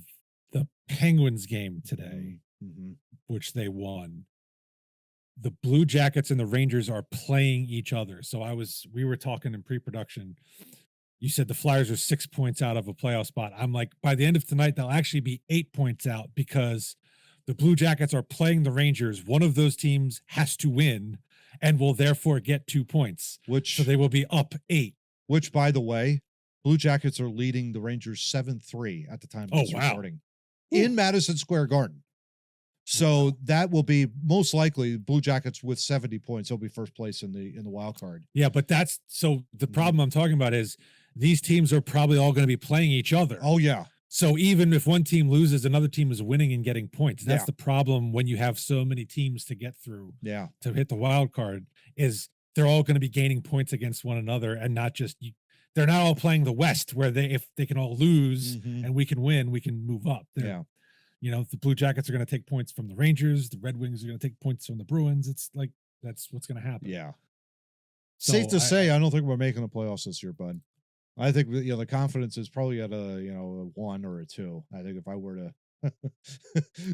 the Penguins game today, which they won. The Blue Jackets and the Rangers are playing each other. So we were talking in pre-production. You said the Flyers are 6 points out of a playoff spot. I'm like, by the end of tonight, they'll actually be 8 points out because the Blue Jackets are playing the Rangers. One of those teams has to win and will therefore get 2 points. So they will be up 8. Which, by the way, Blue Jackets are leading the Rangers 7-3 at the time of this recording in Madison Square Garden. So that will be most likely Blue Jackets with 70 points. They'll be first place in the wild card. Yeah, but the problem I'm talking about is these teams are probably all going to be playing each other. Oh yeah. So even if one team loses, another team is winning and getting points. That's the problem when you have so many teams to get through. Yeah. To hit the wild card is they're all going to be gaining points against one another and not just they're not all playing the West where if they can all lose and we can win, we can move up. The Blue Jackets are going to take points from the Rangers. The Red Wings are going to take points from the Bruins. It's like, that's what's going to happen. Yeah. So safe to say, I don't think we're making the playoffs this year, bud. I think, the confidence is probably at a 1 or a 2. I think if I were to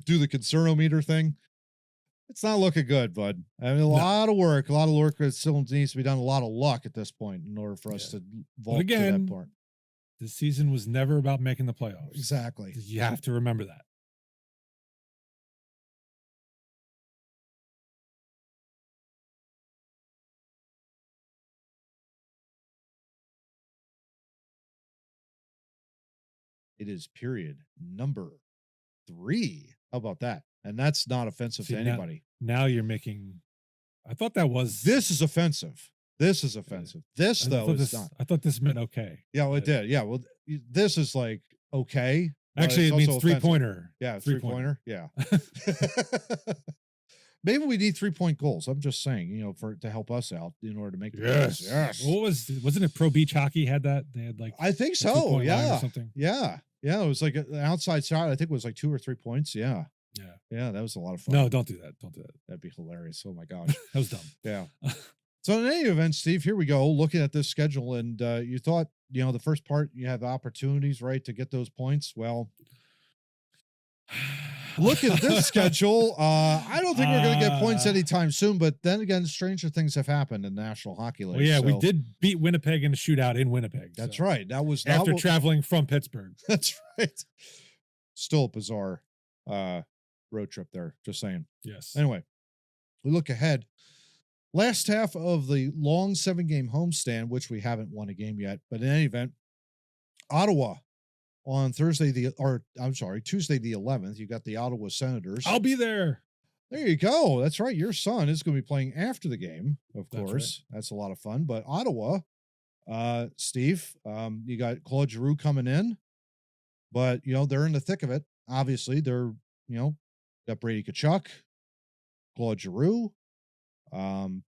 do the concernometer thing, it's not looking good, bud. I mean, a lot of work that still needs to be done. A lot of luck at this point in order for us to vault to that part. This season was never about making the playoffs. Exactly. You have to remember that. It is period number 3. How about that? And that's not offensive to anybody. Now you're making. I thought that was. This is offensive. This is offensive. This though is not. I thought this meant okay. Yeah, well, it did. Yeah, well, this is like okay. Actually, it means 3-pointer. Yeah, 3-pointer. Yeah. Maybe we need 3-point goals. I'm just saying, to help us out in order to make the playoffs. Yes. Wasn't it Pro Beach Hockey had that? They had I think so. Yeah. Or something. Yeah. Yeah. It was like an outside shot. I think it was like 2 or 3 points. Yeah. Yeah. Yeah. That was a lot of fun. No, don't do that. Don't do that. That'd be hilarious. Oh my gosh. That was dumb. Yeah. So in any event, Steve, here we go. Looking at this schedule, and you thought, the first part you have opportunities, right, to get those points. Well, look at this schedule. I don't think we're going to get points anytime soon. But then again, stranger things have happened in the National Hockey League. Well, yeah, we did beat Winnipeg in a shootout in Winnipeg. That's right. That was after traveling from Pittsburgh. That's right. Still a bizarre road trip there. Just saying. Yes. Anyway, we look ahead. Last half of the long 7-game homestand, which we haven't won a game yet, but in any event, Ottawa on Tuesday the 11th. You got the Ottawa Senators. I'll be there. There you go. That's right. Your son is going to be playing after the game, of course. Right. That's a lot of fun. But Ottawa, Steve, you got Claude Giroux coming in, but they're in the thick of it. Obviously, they're got Brady Tkachuk, Claude Giroux. 4-5-1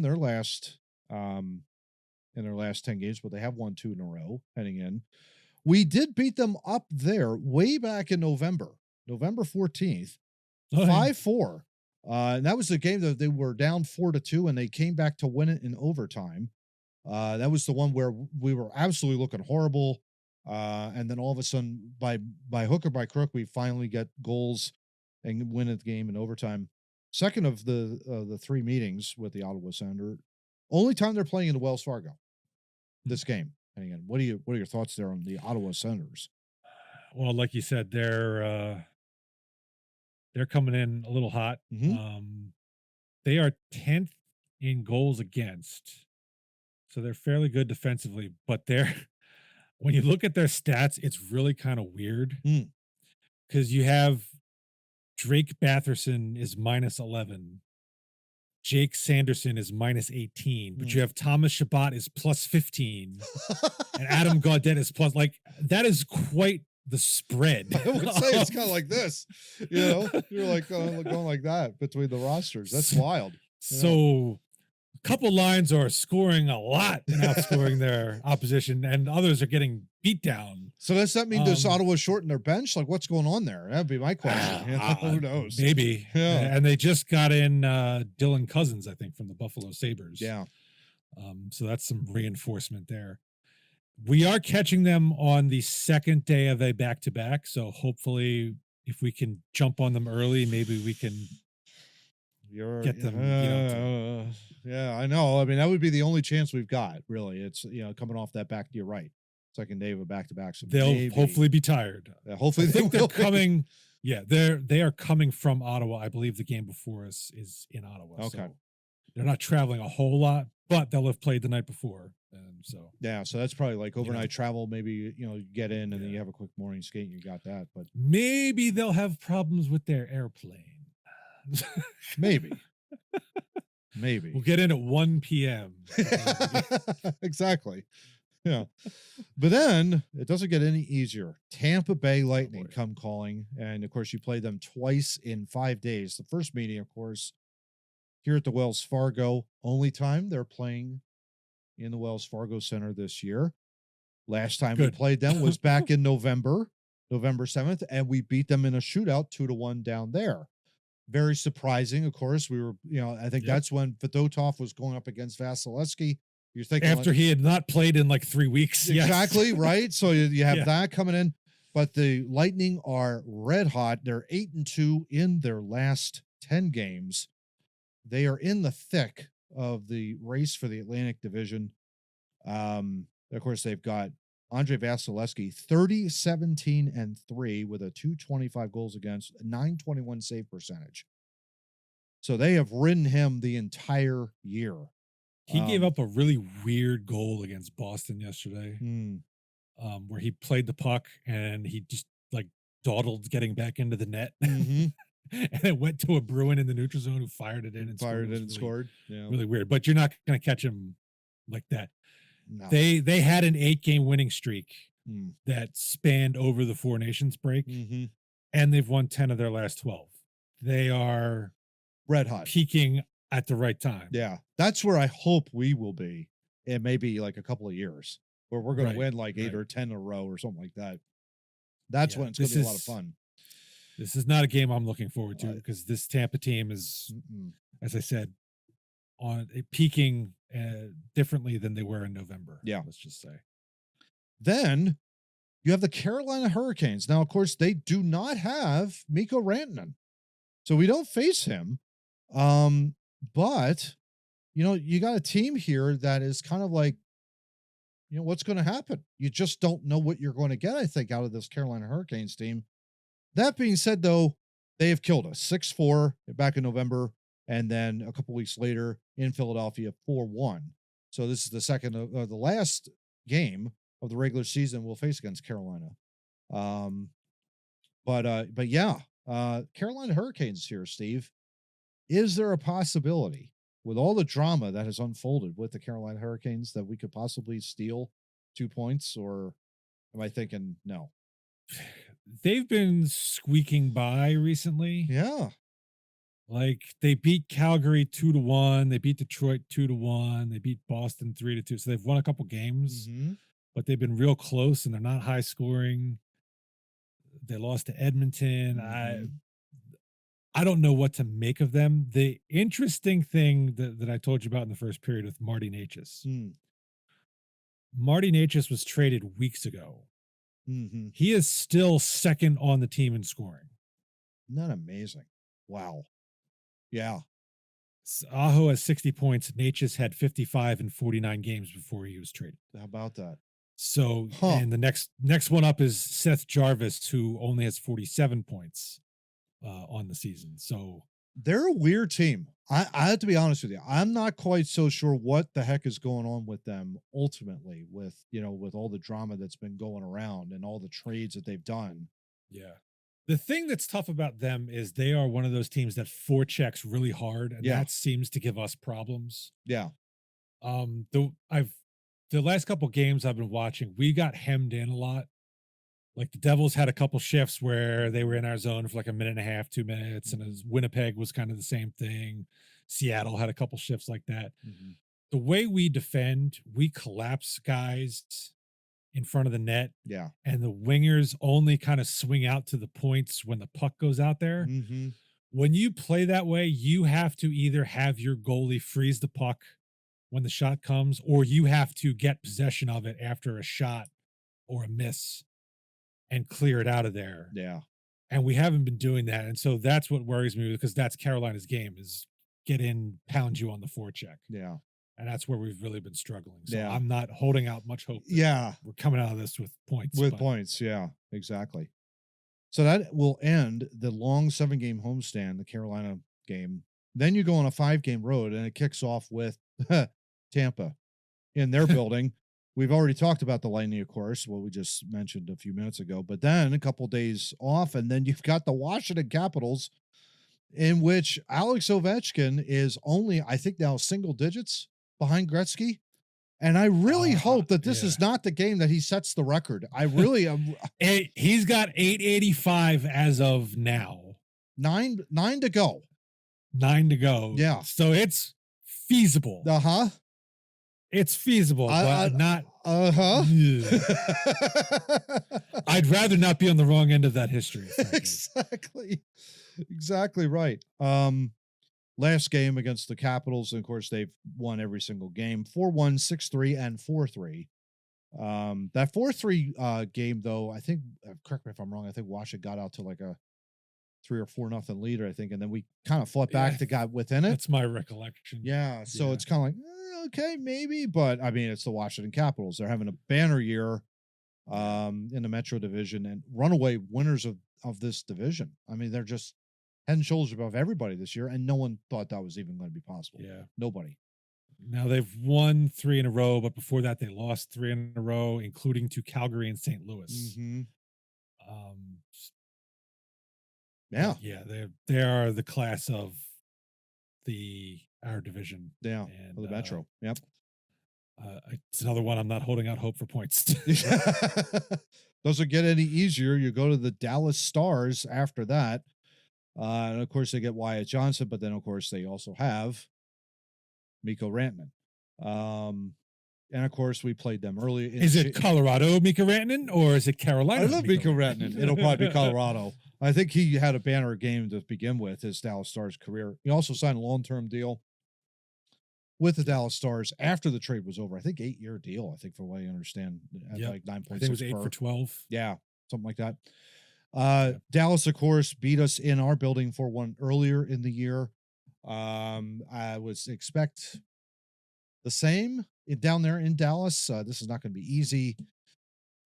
their last in their last 10 games, but they have won 2 in a row heading in. We did beat them up there way back in November 14th, 5-4. And that was the game that they were down 4-2 and they came back to win it in overtime. That was the one where we were absolutely looking horrible. And then all of a sudden by hook or by crook, we finally get goals and win the game in overtime. Second of the 3 meetings with the Ottawa Senators. Only time they're playing in the Wells Fargo. This game. And again, what are your thoughts there on the Ottawa Senators? Well, like you said, they're coming in a little hot. They are 10th in goals against, so they're fairly good defensively. But when you look at their stats, it's really kind of weird because you have Drake Batherson is -11. Jake Sanderson is minus 18, but Mm. you have Thomas Shabbat is plus 15, and Adam Gaudette is plus, like, that is quite the spread. I would say it's kind of like this, you're like going like that between the rosters. That's wild. So a couple lines are scoring a lot and outscoring their opposition, and others are getting beat down. So does that mean does Ottawa shorten their bench? Like, what's going on there? That'd be my question. Who knows? Maybe. Yeah. And they just got in Dylan Cousins, I think, from the Buffalo Sabres. Yeah. So that's some reinforcement there. We are catching them on the second day of a back-to-back. So hopefully, if we can jump on them early, maybe we can get them. Yeah, I know. I mean, that would be the only chance we've got, really. It's, coming off that back to your right. Second day of a back-to-back. So they'll hopefully be tired. Hopefully I think they're coming. Yeah, they are coming from Ottawa. I believe the game before us is in Ottawa. Okay. So they're not traveling a whole lot, but they'll have played the night before. And so so that's probably like overnight travel. Maybe you get in and then you have a quick morning skate and you got that. But maybe they'll have problems with their airplane. Maybe. We'll get in at 1 p.m. Exactly. Yeah. But then it doesn't get any easier. Tampa Bay Lightning come calling. And of course, you play them twice in 5 days. The first meeting, of course, here at the Wells Fargo, only time they're playing in the Wells Fargo Center this year. Last time we played them was back in November 7th, and we beat them in a shootout 2-1 down there. Very surprising, of course. We were, I think that's when Fedotov was going up against Vasilevsky. You're thinking after he had not played in like 3 weeks. Exactly, right? So you have that coming in. But the Lightning are red hot. They're 8-2 in their last 10 games. They are in the thick of the race for the Atlantic Division. Of course, they've got Andre Vasilevsky, 30-17-3 with a 225 goals against, a 921 save percentage. So they have ridden him the entire year. He gave up a really weird goal against Boston yesterday, where he played the puck and he just like dawdled getting back into the net. And it went to a Bruin in the neutral zone who fired it in and scored. Yeah. Really weird, but you're not going to catch him like that. No. They had an 8-game winning streak that spanned over the Four Nations break, and they've won 10 of their last 12. They are red hot, peaking at the right time. Yeah, that's where I hope we will be in maybe like a couple of years, where we're going to win like 8 or 10 in a row or something like that. That's when it's going to be a lot of fun. This is not a game I'm looking forward to because this Tampa team is, as I said, on peaking differently than they were in November. Yeah, let's just say. Then you have the Carolina Hurricanes. Now, of course, they do not have Mikko Rantanen, so we don't face him. But you got a team here that is kind of like, what's going to happen? You just don't know what you're going to get, I think, out of this Carolina Hurricanes team. That being said, though, they have killed us 6-4 back in November, and then a couple weeks later in Philadelphia 4-1. So this is the second of the last game of the regular season we'll face against Carolina. But yeah, Carolina Hurricanes here, Steve. Is there a possibility, with all the drama that has unfolded with the Carolina Hurricanes, that we could possibly steal 2 points, or am I thinking no? They've been squeaking by recently. Yeah. Like they beat Calgary 2-1, they beat Detroit 2-1, they beat Boston 3-2. So they've won a couple games, but they've been real close and they're not high scoring. They lost to Edmonton. I don't know what to make of them. The interesting thing that I told you about in the first period with Marty Necas. Marty Necas was traded weeks ago. He is still second on the team in scoring. Isn't that amazing? Wow. Yeah. Aho has 60 points. Necas had 55 in 49 games before he was traded. How about that? So, and the next one up is Seth Jarvis, who only has 47 points on the season. So they're a weird team. I have to be honest with you. I'm not quite so sure what the heck is going on with them ultimately, with all the drama that's been going around and all the trades that they've done. Yeah. The thing that's tough about them is they are one of those teams that forechecks really hard, and Yeah. that seems to give us problems. Yeah. The last couple games I've been watching, we got hemmed in a lot. Like the Devils had a couple shifts where they were in our zone for like a minute and a half, 2 minutes, and as Winnipeg was kind of the same thing. Seattle had a couple shifts like that. Mm-hmm. The way we defend, we collapse guys in front of the net. Yeah. And the wingers only kind of swing out to the points when the puck goes out there. Mm-hmm. When you play that way, you have to either have your goalie freeze the puck when the shot comes, or you have to get possession of it after a shot or a miss and clear it out of there. Yeah. And we haven't been doing that. And so that's what worries me, because that's Carolina's game, is get in, pound you on the forecheck. Yeah. And that's where we've really been struggling. So Yeah. I'm not holding out much hope. Yeah. We're coming out of this with points. Points. Yeah, exactly. So that will end the long 7-game homestand, the Carolina game. Then you go on a 5-game road, and it kicks off with Tampa in their building. We've already talked about the Lightning, of course, what we just mentioned a few minutes ago. But then a couple days off, and then you've got the Washington Capitals, in which Alex Ovechkin is only, I think now, single digits behind Gretzky. And I really hope that this is not the game that he sets the record. I really am. He's got 885 as of now. 9 to go. 9 to go. Yeah. So it's feasible. It's feasible, but not. I'd rather not be on the wrong end of that history. Exactly right. Last game against the Capitals, and of course they've won every single game, 4-1, 6-3, and 4-3. That 4-3 game, though, I think, correct me if I'm wrong, I think Washington got out to like a 3 or 4-0 lead, I think, and then we kind of fought back to got within it. That's my recollection. Yeah, so it's kind of like, okay, maybe, but I mean, it's the Washington Capitals. They're having a banner year in the Metro Division, and runaway winners of this division. I mean, they're just head and shoulders above everybody this year, and no one thought that was even going to be possible. Yeah. Nobody. Now they've won 3 in a row, but before that they lost 3 in a row, including to Calgary and St. Louis. Mm-hmm. Yeah, they are the class of our division. Yeah, and the Metro. Yep. It's another one I'm not holding out hope for points. Doesn't get any easier. You go to the Dallas Stars after that. And of course, they get Wyatt Johnson, but then, of course, they also have Mikko Rantanen. And, of course, we played them early. Is it Colorado Mikko Rantanen, or is it Carolina? I love Mikko Rantanen. It'll probably be Colorado. I think he had a banner game to begin with, his Dallas Stars career. He also signed a long-term deal with the Dallas Stars after the trade was over. I think 8-year deal, I think, for what I understand. Like 9.6. I think it was 8 for 12. Yeah, something like that. Dallas, of course, beat us in our building 4-1 earlier in the year. I would expect the same down there in Dallas. This is not going to be easy.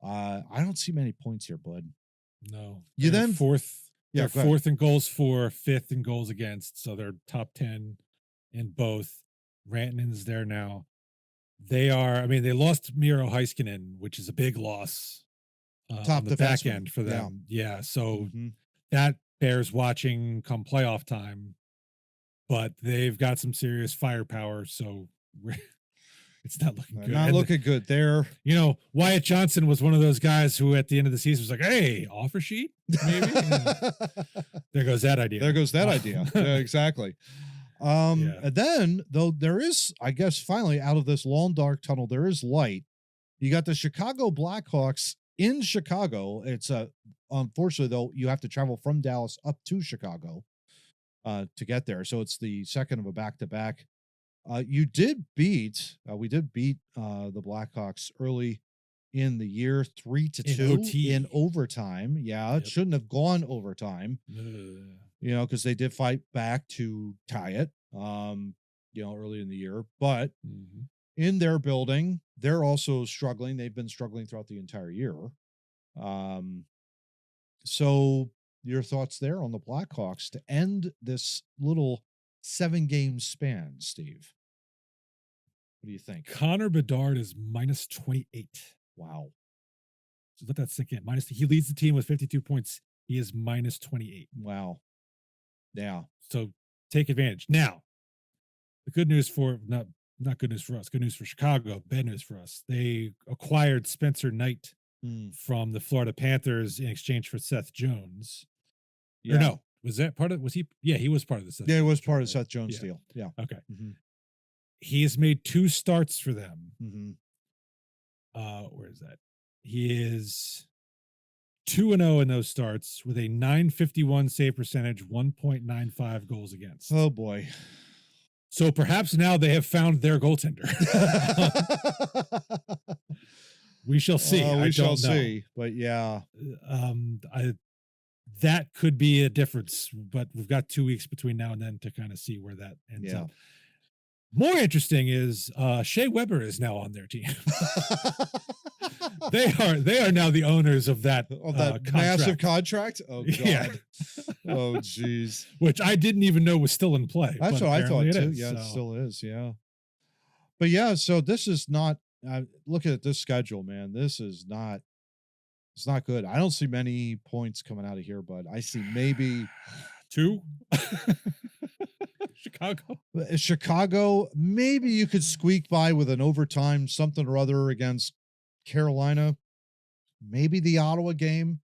I don't see many points here, bud. No. You then fourth. Yeah, they're fourth in goals for, fifth in goals against. So they're top 10 in both. Rantanen's there now. They lost Miro Heiskanen, which is a big loss. Top on the back end for them. Yeah. So that bears watching come playoff time, but they've got some serious firepower. So it's not looking good. Not looking good there. Wyatt Johnson was one of those guys who at the end of the season was like, hey, offer sheet, maybe. There goes that idea. Yeah, exactly. And then, though, there is, I guess, finally out of this long, dark tunnel, there is light. You got the Chicago Blackhawks in Chicago. It's unfortunately, though, you have to travel from Dallas up to Chicago to get there. So it's the second of a back-to-back. We did beat the Blackhawks early in the year 3-2 in overtime. Yeah, it shouldn't have gone overtime. Because they did fight back to tie it, early in the year. But in their building, they're also struggling. They've been struggling throughout the entire year. So your thoughts there on the Blackhawks to end this little 7-game span, Steve? What do you think? Connor Bedard is minus 28. Wow. So let that sink in. He leads the team with 52 points He is minus 28. Wow. Yeah. So take advantage. Now, the good news for not good news for us, good news for Chicago, bad news for us. They acquired Spencer Knight from the Florida Panthers in exchange for Seth Jones. Yeah. Or no, was that part of, was he? Yeah, he was part of the Seth Jones. He was part of the Seth Jones deal. Yeah. Okay. He has made 2 starts for them. Where is that? He is 2-0 in those starts with a .951 save percentage, 1.95 goals against. Oh boy. So perhaps now they have found their goaltender. We shall see. We shall see. But yeah. That could be a difference, but we've got 2 weeks between now and then to kind of see where that ends up. More interesting is Shea Weber is now on their team. They are now the owners of that massive contract. Oh god. Yeah. Oh jeez. Which I didn't even know was still in play. That's what I thought too. It still is. Yeah. But yeah, so this is not. Looking at this schedule, man, this is not. It's not good. I don't see many points coming out of here, but I see maybe 2. Chicago, maybe you could squeak by with an overtime something or other against Carolina. Maybe the Ottawa game,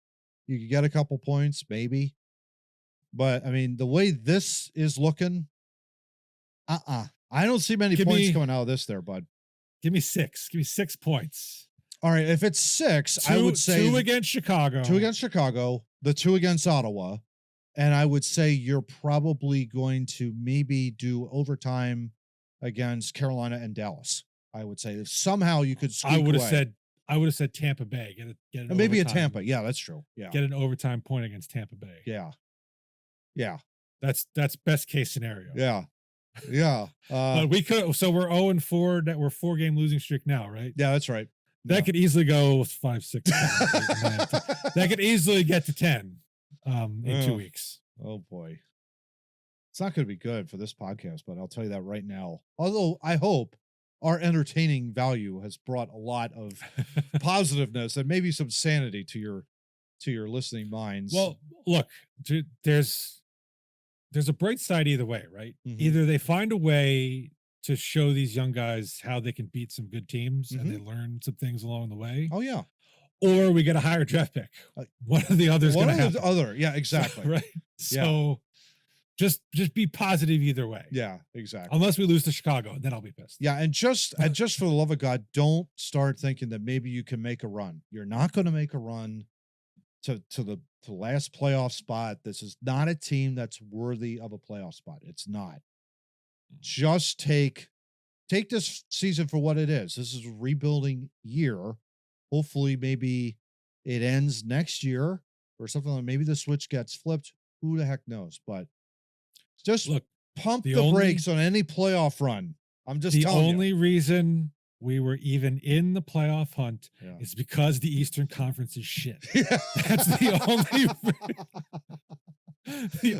you could get a couple points, maybe. But I mean, the way this is looking, I don't see many points coming out of this there, bud. Give me 6. Give me 6 points. All right, if it's 6, I would say 2 against Chicago. 2 against Chicago, the 2 against Ottawa. And I would say you're probably going to maybe do overtime against Carolina and Dallas. I would say if somehow you could squeak I would have said Tampa Bay. Get an maybe overtime. a Tampa. Yeah, that's true. Yeah. Get an overtime point against Tampa Bay. Yeah. Yeah. That's best case scenario. Yeah. Yeah. But we could, so we're 0-4, that we're 4-game losing streak now, right? Yeah, that's right. That could easily go 5, 6, 7, 8, 9, 10. That could easily get to 10 in 2 weeks. Oh boy. It's not going to be good for this podcast, but I'll tell you that right now. Although I hope our entertaining value has brought a lot of positiveness and maybe some sanity to your listening minds. Well, look, there's a bright side either way, right? Either they find a way to show these young guys how they can beat some good teams and they learn some things along the way. Oh yeah. Or we get a higher draft pick. One of the others going to happen. The other. Yeah, exactly. So, right. So just be positive either way. Yeah, exactly. Unless we lose to Chicago, then I'll be pissed. Yeah, and just for the love of God, don't start thinking that maybe you can make a run. You're not going to make a run to the last playoff spot. This is not a team that's worthy of a playoff spot. It's not. Just take this season for what it is. This is a rebuilding year. Hopefully, maybe it ends next year or something like maybe the switch gets flipped. Who the heck knows? But just pump the brakes on any playoff run. I'm just telling you. The only reason we were even in the playoff hunt is because the Eastern Conference is shit. Yeah. That's the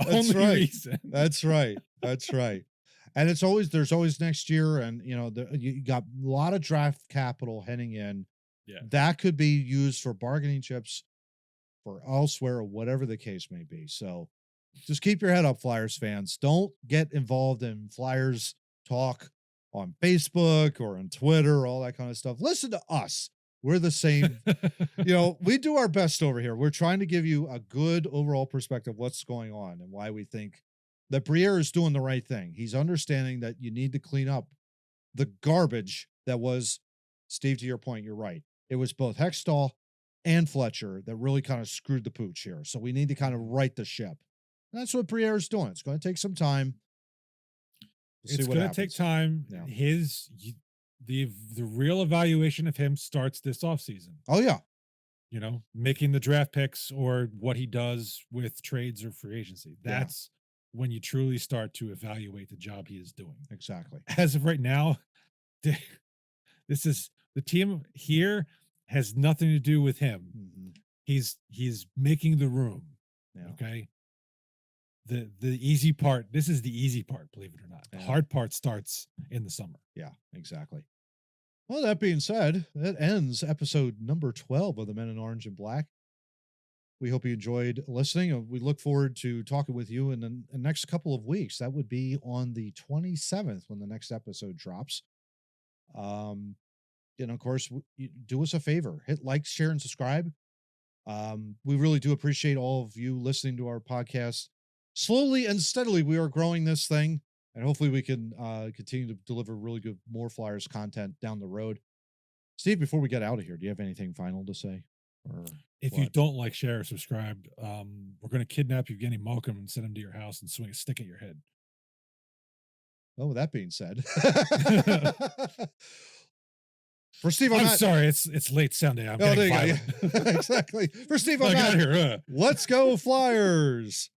only reason. That's right. That's right. And there's always next year, and you got a lot of draft capital heading in. Yeah. That could be used for bargaining chips for elsewhere or whatever the case may be. So just keep your head up, Flyers fans. Don't get involved in Flyers talk on Facebook or on Twitter, all that kind of stuff. Listen to us. We're the same. We do our best over here. We're trying to give you a good overall perspective of what's going on and why we think that Briere is doing the right thing. He's understanding that you need to clean up the garbage that was, Steve, to your point, you're right. It was both Hextall and Fletcher that really kind of screwed the pooch here. So we need to kind of right the ship. And that's what Briere is doing. It's going to take some time. It's going to take time. Yeah. The real evaluation of him starts this offseason. Oh, yeah. Making the draft picks or what he does with trades or free agency. That's when you truly start to evaluate the job he is doing. Exactly. As of right now, this is the team here has nothing to do with him. He's making the room. Yeah. Okay. The easy part, this is the easy part, believe it or not. The hard part starts in the summer. Yeah, exactly. Well, that being said, that ends episode number 12 of the Men in Orange and Black. We hope you enjoyed listening. We look forward to talking with you in the next couple of weeks. That would be on the 27th when the next episode drops. And of course, do us a favor, hit like, share, and subscribe. We really do appreciate all of you listening to our podcast. Slowly and steadily, we are growing this thing, and hopefully we can continue to deliver really good, more Flyers content down the road. Steve, before we get out of here, do you have anything final to say? Or if you don't like, share, or subscribe, we're going to kidnap Evgeny Malkin and send him to your house and swing a stick at your head. Oh, with that being said, for Steve, I'm sorry, it's late Sunday. I'm there getting you violent. go. Exactly. For Steve, I'm out here. Let's go Flyers.